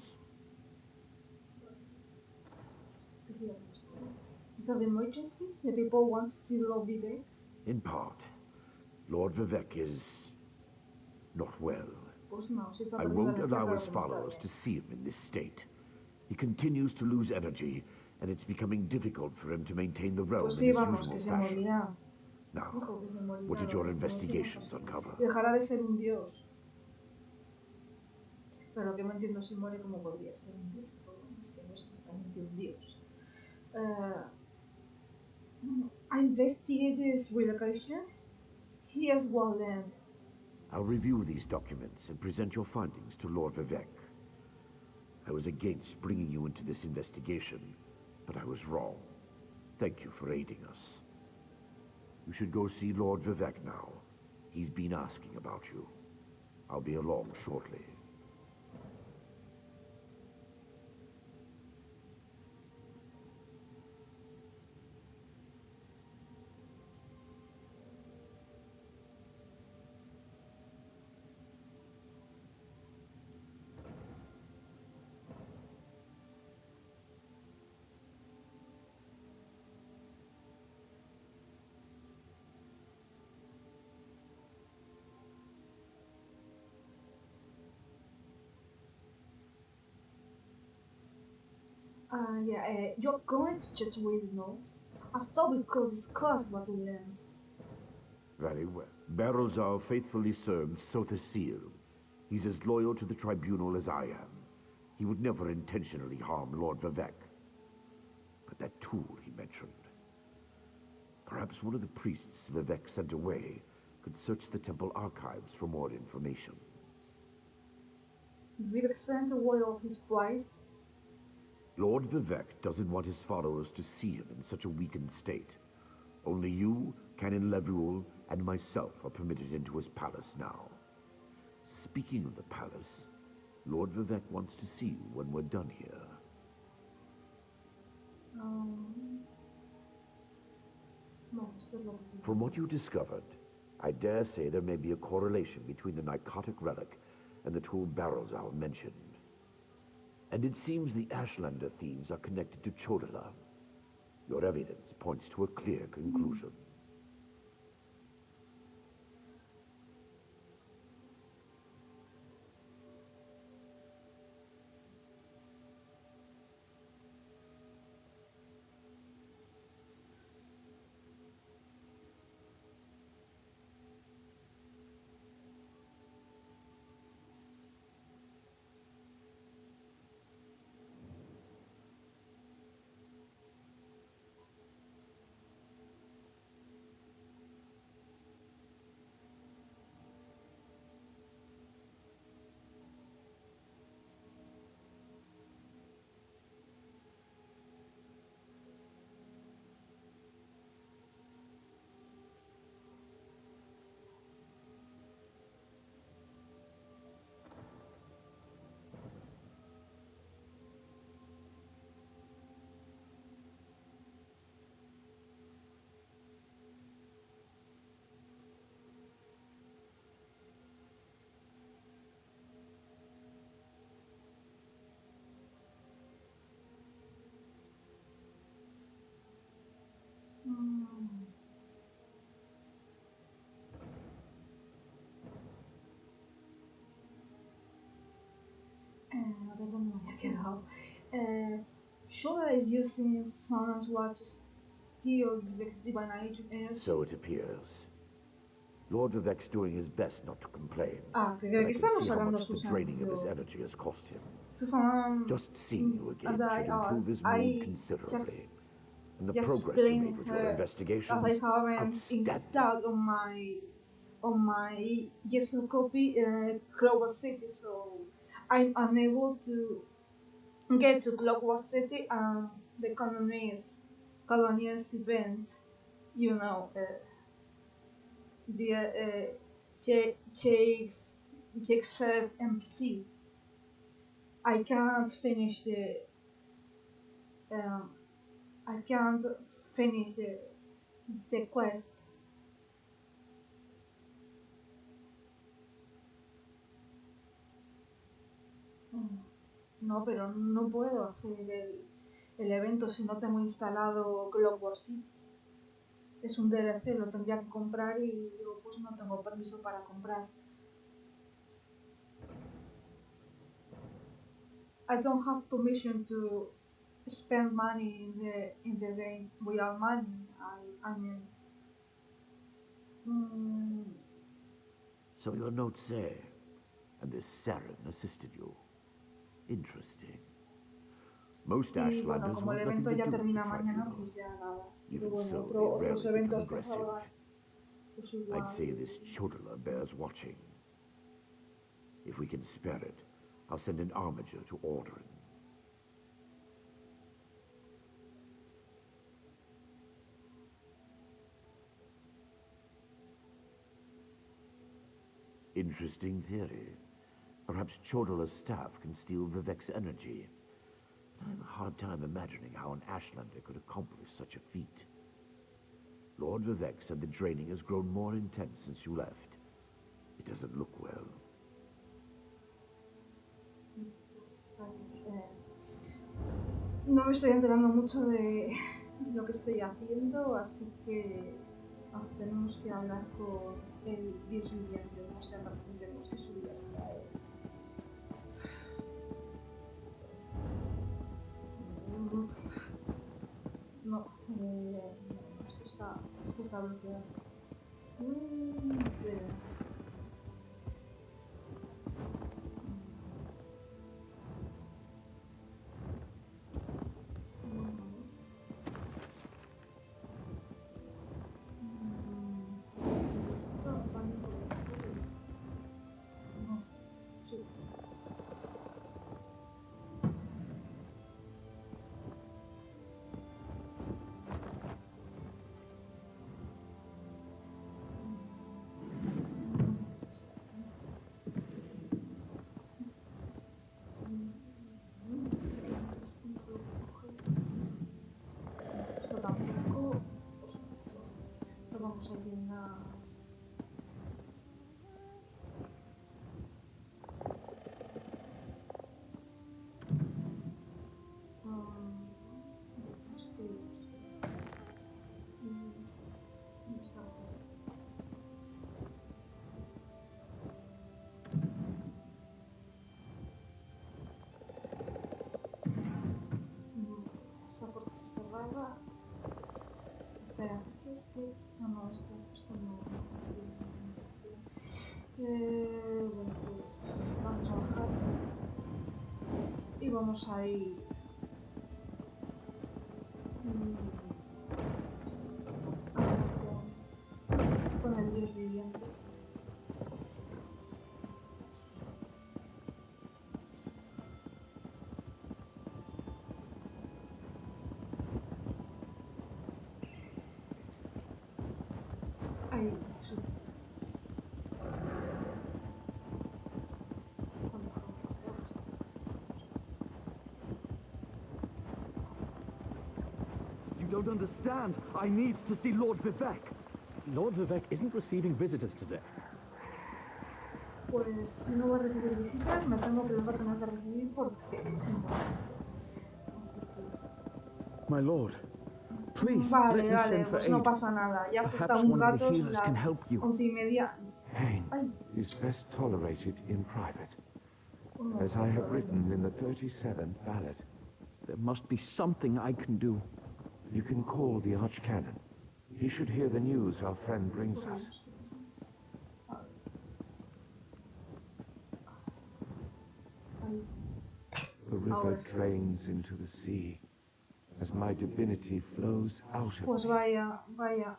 Is that emergency? The people want to see Lord Vivek? In part. Lord Vivek is not well. Pues no, si está I perdiendo won't la allow fe, his claro que no está followers bien. to see him in this state. He continues to lose energy, and it's becoming difficult for him to maintain the realm Pues in sí, his vamos, usual que se fashion. morirá. Now, Dijo que se morirá. what did your lo investigations decimos así. uncover? Dejará de ser un dios. Pero que no entiendo si muere como podría ser un dios. Pero bueno, es que no es exactamente un dios. I investigated his relocation. He has one land. I'll review these documents and present your findings to Lord Vivek. I was against bringing you into this investigation, but I was wrong. Thank you for aiding us. You should go see Lord Vivek now. He's been asking about you. I'll be along shortly. You're going to just read the notes? I thought we could discuss what we learned. Very well. Barrelzal faithfully served Sothasil. He's as loyal to the tribunal as I am. He would never intentionally harm Lord Vivek. But that tool he mentioned. Perhaps one of the priests Vivek sent away could search the temple archives for more information. Vivek sent away all his priest. Lord Vivek doesn't want his followers to see him in such a weakened state. Only you, Canon Levuel, and myself are permitted into his palace now. Speaking of the palace, Lord Vivek wants to see you when we're done here. No, esto es lo que From what you discovered, I dare say there may be a correlation between the narcotic relic and the tool Barrelzal mentioned. And it seems the Ashlander thieves are connected to Chodala. Your evidence points to a clear conclusion. A ver dónde me había quedado. Shoda is using Sun as well to steal Vivek's divine energy. So it appears. Lord Vivek's doing his best not to complain. ¿De but I qué can estamos see how hablando, much the Susan? draining of his Yo- energy has cost him. Susan, Just seeing you again should improve his mood considerably. And the just progress you made explain with your her investigations, that I haven't outstanding. installed on my Yeso copy Clover City, so I'm unable to get to Clover City and the Colonies event, you know, the Jake's NPC. I can't finish the I can't finish the quest. No, pero no puedo hacer el evento si no tengo instalado Clockwork City. Es un DLC, lo tendría que comprar y yo pues no tengo permiso para comprar. I don't have permission to spend money in the game without money. I mean, So your note's there, and this Saren assisted you. Interesting. Most y bueno, Ashlanders como el want nothing evento to ya do with the termina mañana, tribunal. pues ya nada. Even Pero bueno, so, they otros rarely become eventos que aggressive. salgan, pues igual. I'd say this Chodala bears watching. If we can spare it, I'll send an armiger to Aldrin. Interesting theory. Perhaps Chodala's staff can steal Vivek's energy. I have a hard time imagining how an Ashlander could accomplish such a feat. Lord Vivek said the draining has grown more intense since you left. It doesn't look well. No me estoy enterando mucho de lo que estoy haciendo, así que tenemos que hablar con el Dios viviente, no sé, tendremos que subir hasta él. No, esto está bloqueado. Espera. Esto tampoco. Lo vamos a llenar. Esta puerta está cerrada. Espera, no, esto no. Bueno, pues vamos a bajar y vamos a ir con el Dios viviente. Ahí, sí. ¿Dónde están los dedos? You don't understand. I need to see Lord Vivek. Lord Vivek isn't receiving visitors today. Pues si no voy a recibir visitas, me tengo que tener que recibir porque es importante. Así que... My lord, please let Vale, me vale, send for pues no aid. pasa nada. Ya se está Perhaps un one of rato, the healers can help you. 11:30. Pain Ay, is best tolerated in private, uno, as I have written in the 37th ballad. There must be something I can do. You can call the Archcanon. He should hear the news our friend brings us. The river drains into the sea, as my divinity flows out of Pues me. vaya, vaya.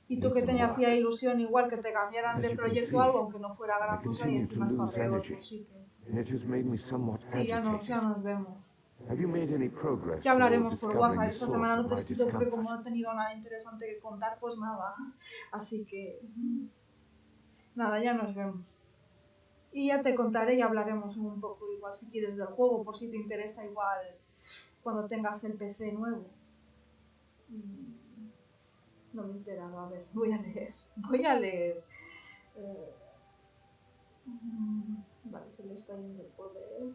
Y tú que te hacía ilusión igual que te cambiaran de proyecto o algo, aunque no fuera I gran cosa y continue to encima es para lose peor, energy, pues sí que... and it has made me somewhat Sí, ya agitated. nos vemos. Have you made any progress Ya hablaremos towards por discovering WhatsApp. the Esta source semana no of te he my escrito porque como discomfort? no he tenido nada interesante que contar, pues nada. Así que... Nada, ya nos vemos. Y ya te contaré y hablaremos un poco igual si quieres del juego, por si te interesa igual cuando tengas el PC nuevo. No me he enterado, a ver, voy a leer. Eh, vale, se le está yendo el poder.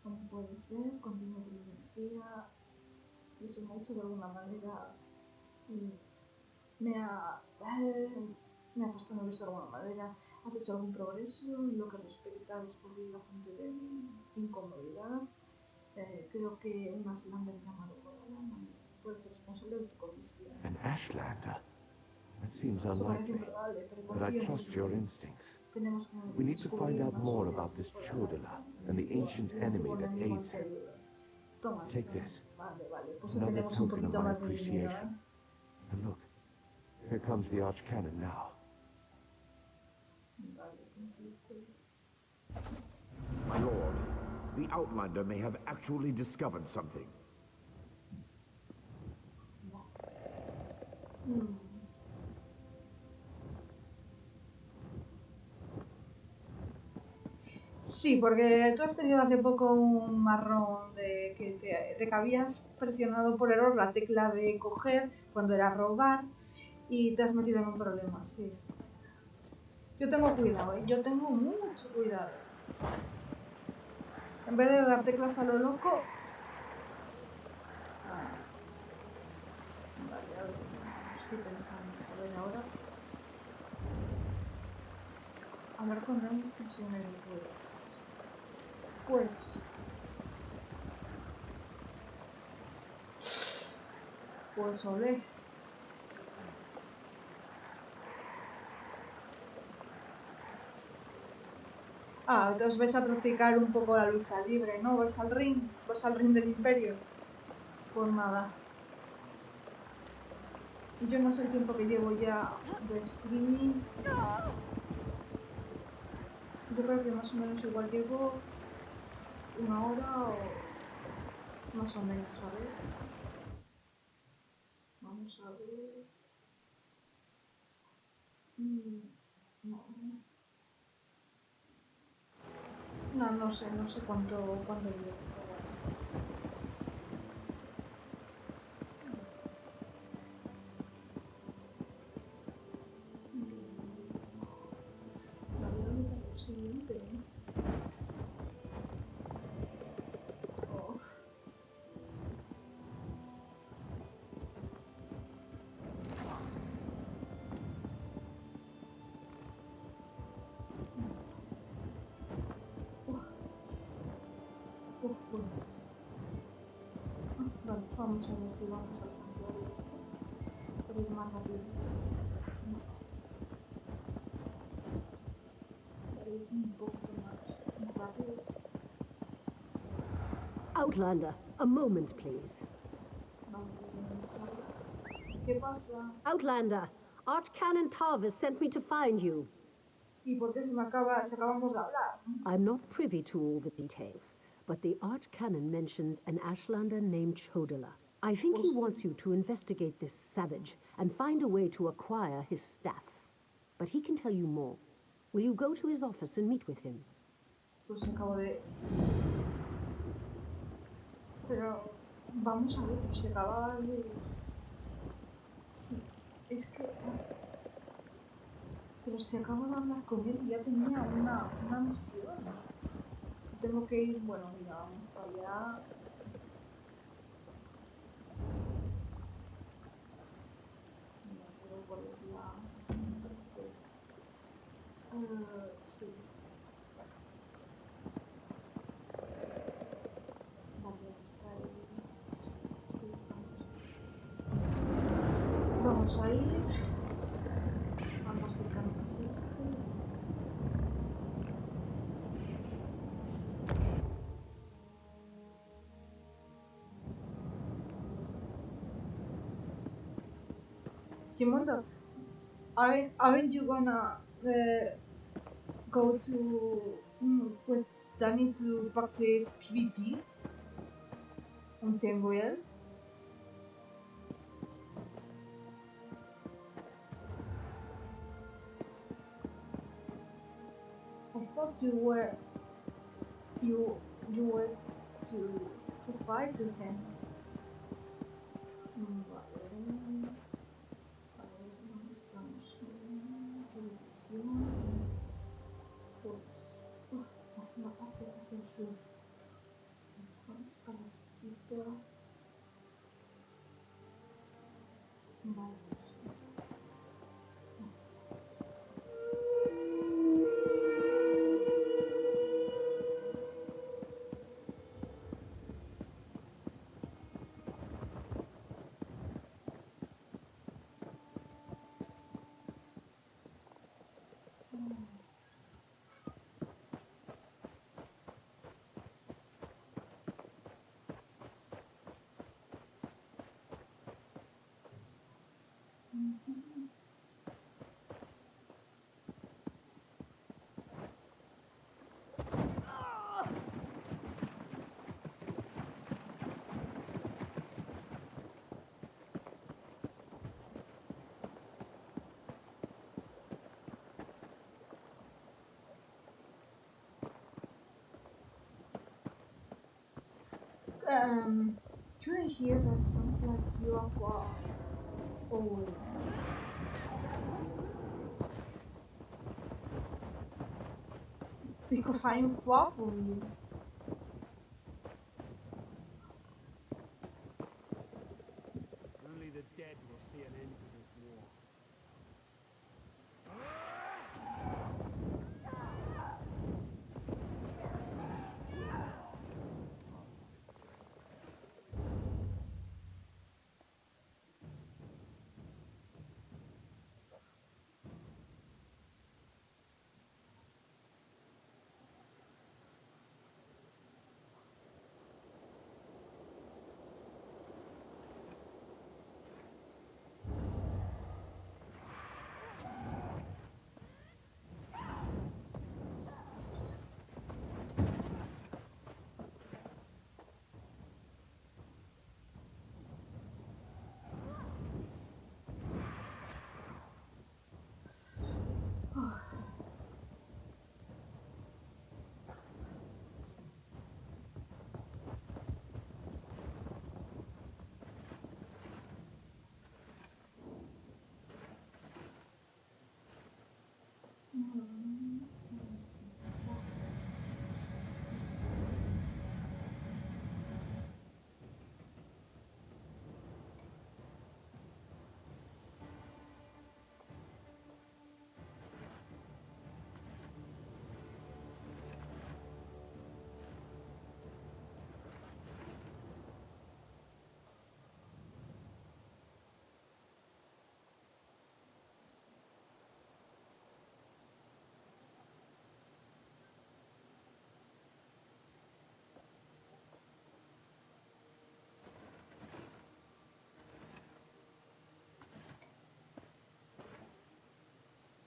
Como puedes ver, continúa con mi energía. Y eso me ha hecho de alguna manera. Me ha puesto nervioso de alguna manera. ¿Has hecho algún progreso en lo que respecta a descubrir la fuente de mi incomodidad? Creo que un Aslander llamado Corona puede ser responsable de tu condición. An Ashlander? That seems Eso parece unlikely, improbable, pero but I confío en trust que your sí. instincts. Tenemos que We need to find descubrir out más more sobre about this esto. Chodala and the ancient enemy that aids him. Toma Take esto. this. Vale, pues Another tenemos un token of poquito my más de dinero, appreciation. And look, here comes the Archcanon now. Vale, entonces... My lord, the Outlander may have actually discovered something. Sí, porque tú has tenido hace poco un marrón de que habías presionado por error la tecla de coger cuando era robar y te has metido en un problema, sí. Yo tengo cuidado, ¿eh? Yo tengo mucho cuidado. En vez de dar teclas a lo loco... Vale, a ver, estoy pensando, a ver ahora... Hablar con él prisionero, pues olé. Entonces vais a practicar un poco la lucha libre, ¿no? ¿Vais al ring? ¿Vais al ring del imperio? Pues nada. Yo no sé el tiempo que llevo ya de streaming. Yo creo que más o menos igual llevo 1 hora o más o menos, a ver. Vamos a ver. No sé cuánto llevo. Siguiente. Pues. Vale, vamos a ver si vamos al santuario este. Pero es más rápido. Un poco más rápido. Outlander, a moment, please. ¿Qué pasa? Outlander, Archcanon Tarvis sent me to find you. ¿Y por qué acabamos de hablar? I'm not privy to all the details, but the Archcanon mentioned an Ashlander named Chodala. I think he wants you to investigate this savage and find a way to acquire his staff. But he can tell you more. Will you go to his office and meet with him? Pues acabo de... Pero... Vamos a ver, pues se acaba de... Sí, es que... Pero si acabo de hablar con él y ya tenía una misión. Si tengo que ir, bueno, mira, vamos para allá. No creo cuál es la siguiente. Sí. Vamos a ir a más cercano que es este. Kimondo, aren't you gonna go to with Danny to practice PvP on Team Royal? I thought you were to fight to him. Vale. Vale, ¿dónde estamos? Televisión. Pues, hacia el sur. ¿Dónde está la chica? Vale, pues, during here that sounds like you are far away. Because I'm far from you. Only the dead will see an end to this war.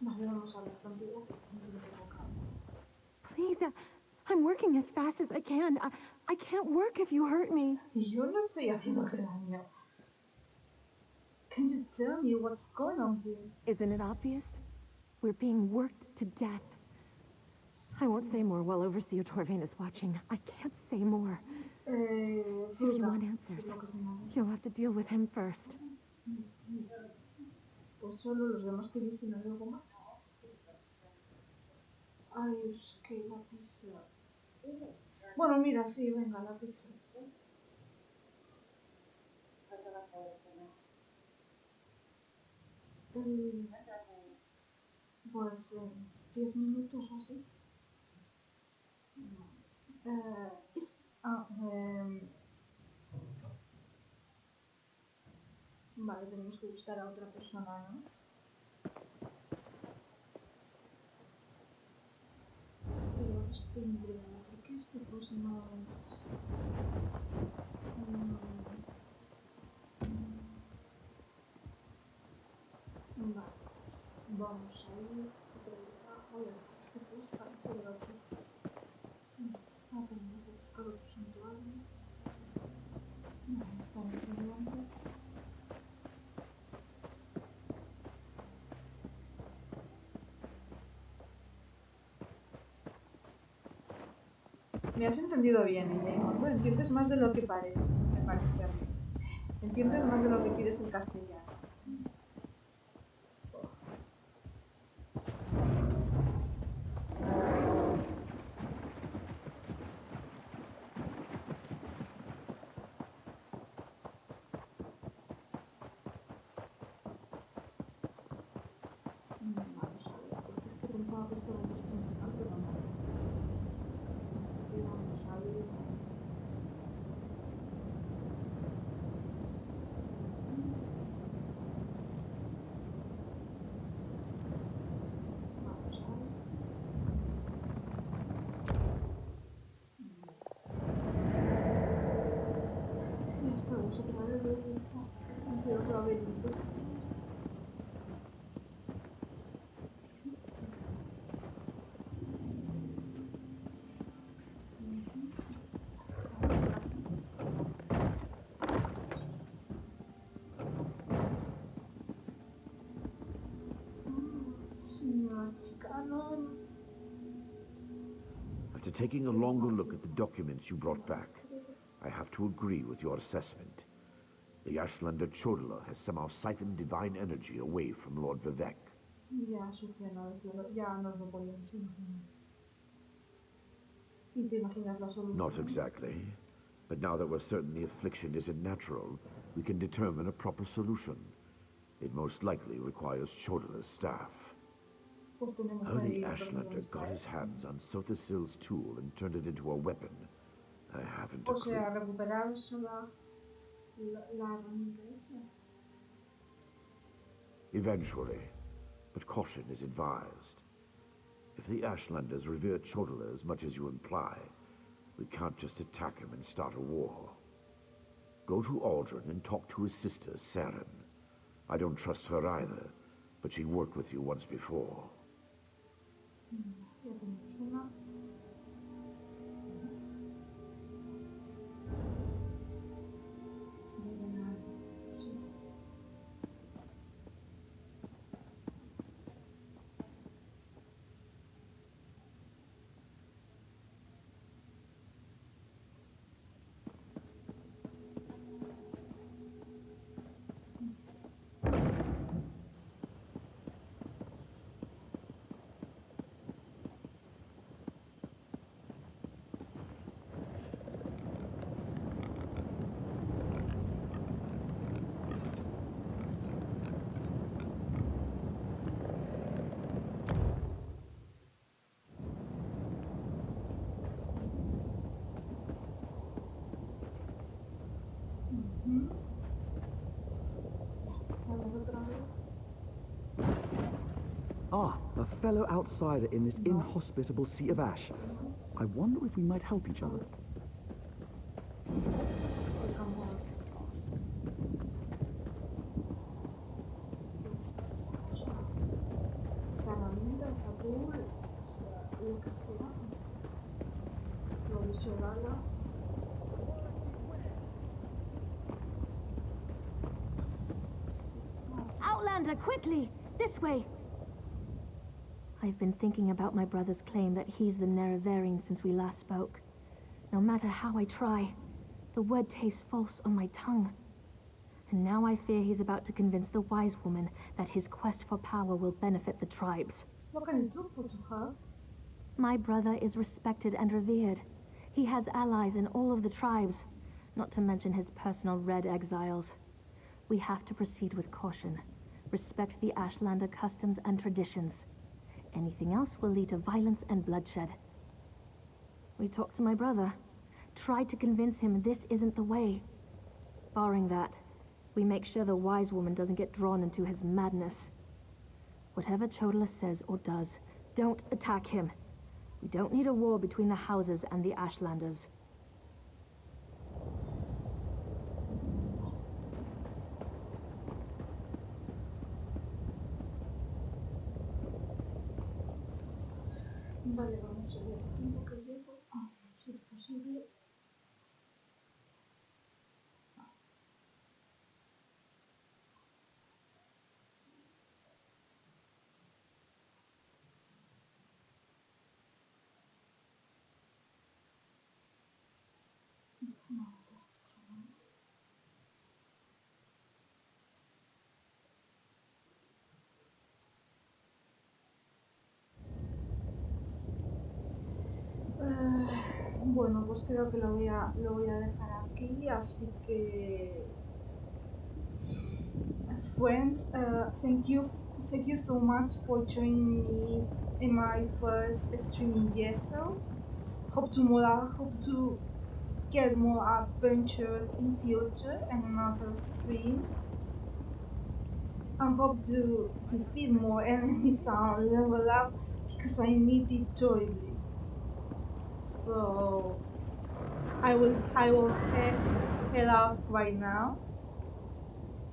Vale, vamos a hablar contigo. Please, I'm working as fast as I can. I can't work if you hurt me. Yo no estoy haciéndote daño. Can you tell me what's going on here? Isn't it obvious? We're being worked to death. I won't say more while Overseer Torvain is watching. I can't say more. If you want answers, you'll have to deal with him first. Pues solo los demás que viste en algo más. Ay, es que la pizza. Bueno, mira, sí, venga, la pizza. Pues 10 minutos o así. Vale, tenemos que buscar a otra persona, ¿no? Pero ¿por qué este pues no es? Vale, vamos a ir otra vez a ver, este pues parece el otro. Tenemos que buscar otro santuario. Vale, están los hermanos. Me has entendido bien, ¿eh? Entiendes más de lo que parece, me parece a mí. Entiendes más de lo que quieres el castellano. Vamos a ver, porque es que pensaba que esto era más principal, pero no. Así que vamos a ver. Vamos a ver. Ya estamos otra vez de vuelta. Hacia otro laberinto. Vamos por aquí. Señor Chicano. After taking a longer look at the documents you brought back, I have to agree with your assessment. The Ashlander Chodala has somehow siphoned divine energy away from Lord Vivek. Ya sucedió, ya nos lo podíamos imaginar. ¿Y te imaginas la solución? Not exactly. But now that we're certain the affliction isn't natural, we can determine a proper solution. It most likely requires Chodala's staff. Pues tenemos How the ahí Ashlander got his hands on Sothasil's tool and turned it into a weapon, I haven't a O sea, clue. recuperar la herramienta esa. Eventually, but caution is advised. If the Ashlanders revere Chodala as much as you imply, we can't just attack him and start a war. Go to Aldrin and talk to his sister, Saren. I don't trust her either, but she worked with you once before. Ya tenemos una. Sí. Vamos otra vez. Ah, a fellow outsider in this inhospitable Sea of Ash. I wonder if we might help each other. Sacamos esa cosa. Esa herramienta, esa tool, o sea, lo que sea. Lo dicho, Gala. Outlander, quickly! This way! I've been thinking about my brother's claim that he's the Nerevarine since we last spoke. No matter how I try, the word tastes false on my tongue. And now I fear he's about to convince the wise woman that his quest for power will benefit the tribes. What can you do for her? My brother is respected and revered. He has allies in all of the tribes, not to mention his personal red exiles. We have to proceed with caution. Respect the Ashlander customs and traditions. Anything else will lead to violence and bloodshed. We talked to my brother. Tried to convince him this isn't the way. Barring that, we make sure the wise woman doesn't get drawn into his madness. Whatever Chodala says or does, don't attack him. We don't need a war between the houses and the Ashlanders. Vale, vamos a ver el tiempo que llevo. Si es posible. Bueno, pues creo que lo voy a dejar aquí, así que friends, thank you so much for joining me in my first stream in Yeso. Hope to get more adventures in future and another stream. I hope to defeat more enemies and level up because I need it terribly. So I will head out right now.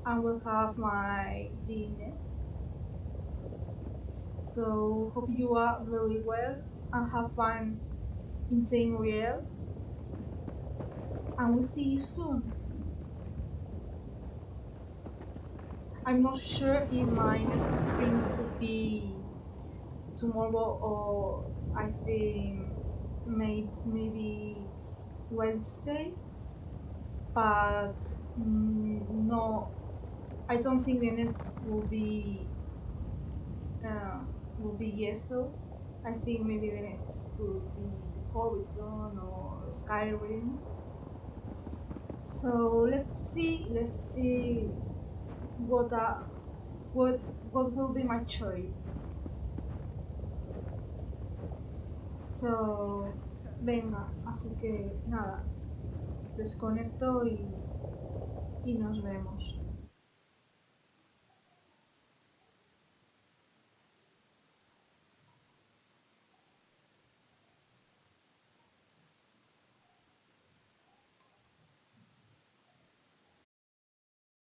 I will have my dinner. So hope you are very well and have fun in Team Real. And we'll see you soon. I'm not sure if my next stream could be tomorrow or I think maybe Wednesday, but no, I don't think the next will be Yeso. I think maybe the next will be Horizon or Skyrim. So let's see what will be my choice. So venga, así que nada, desconecto y nos vemos.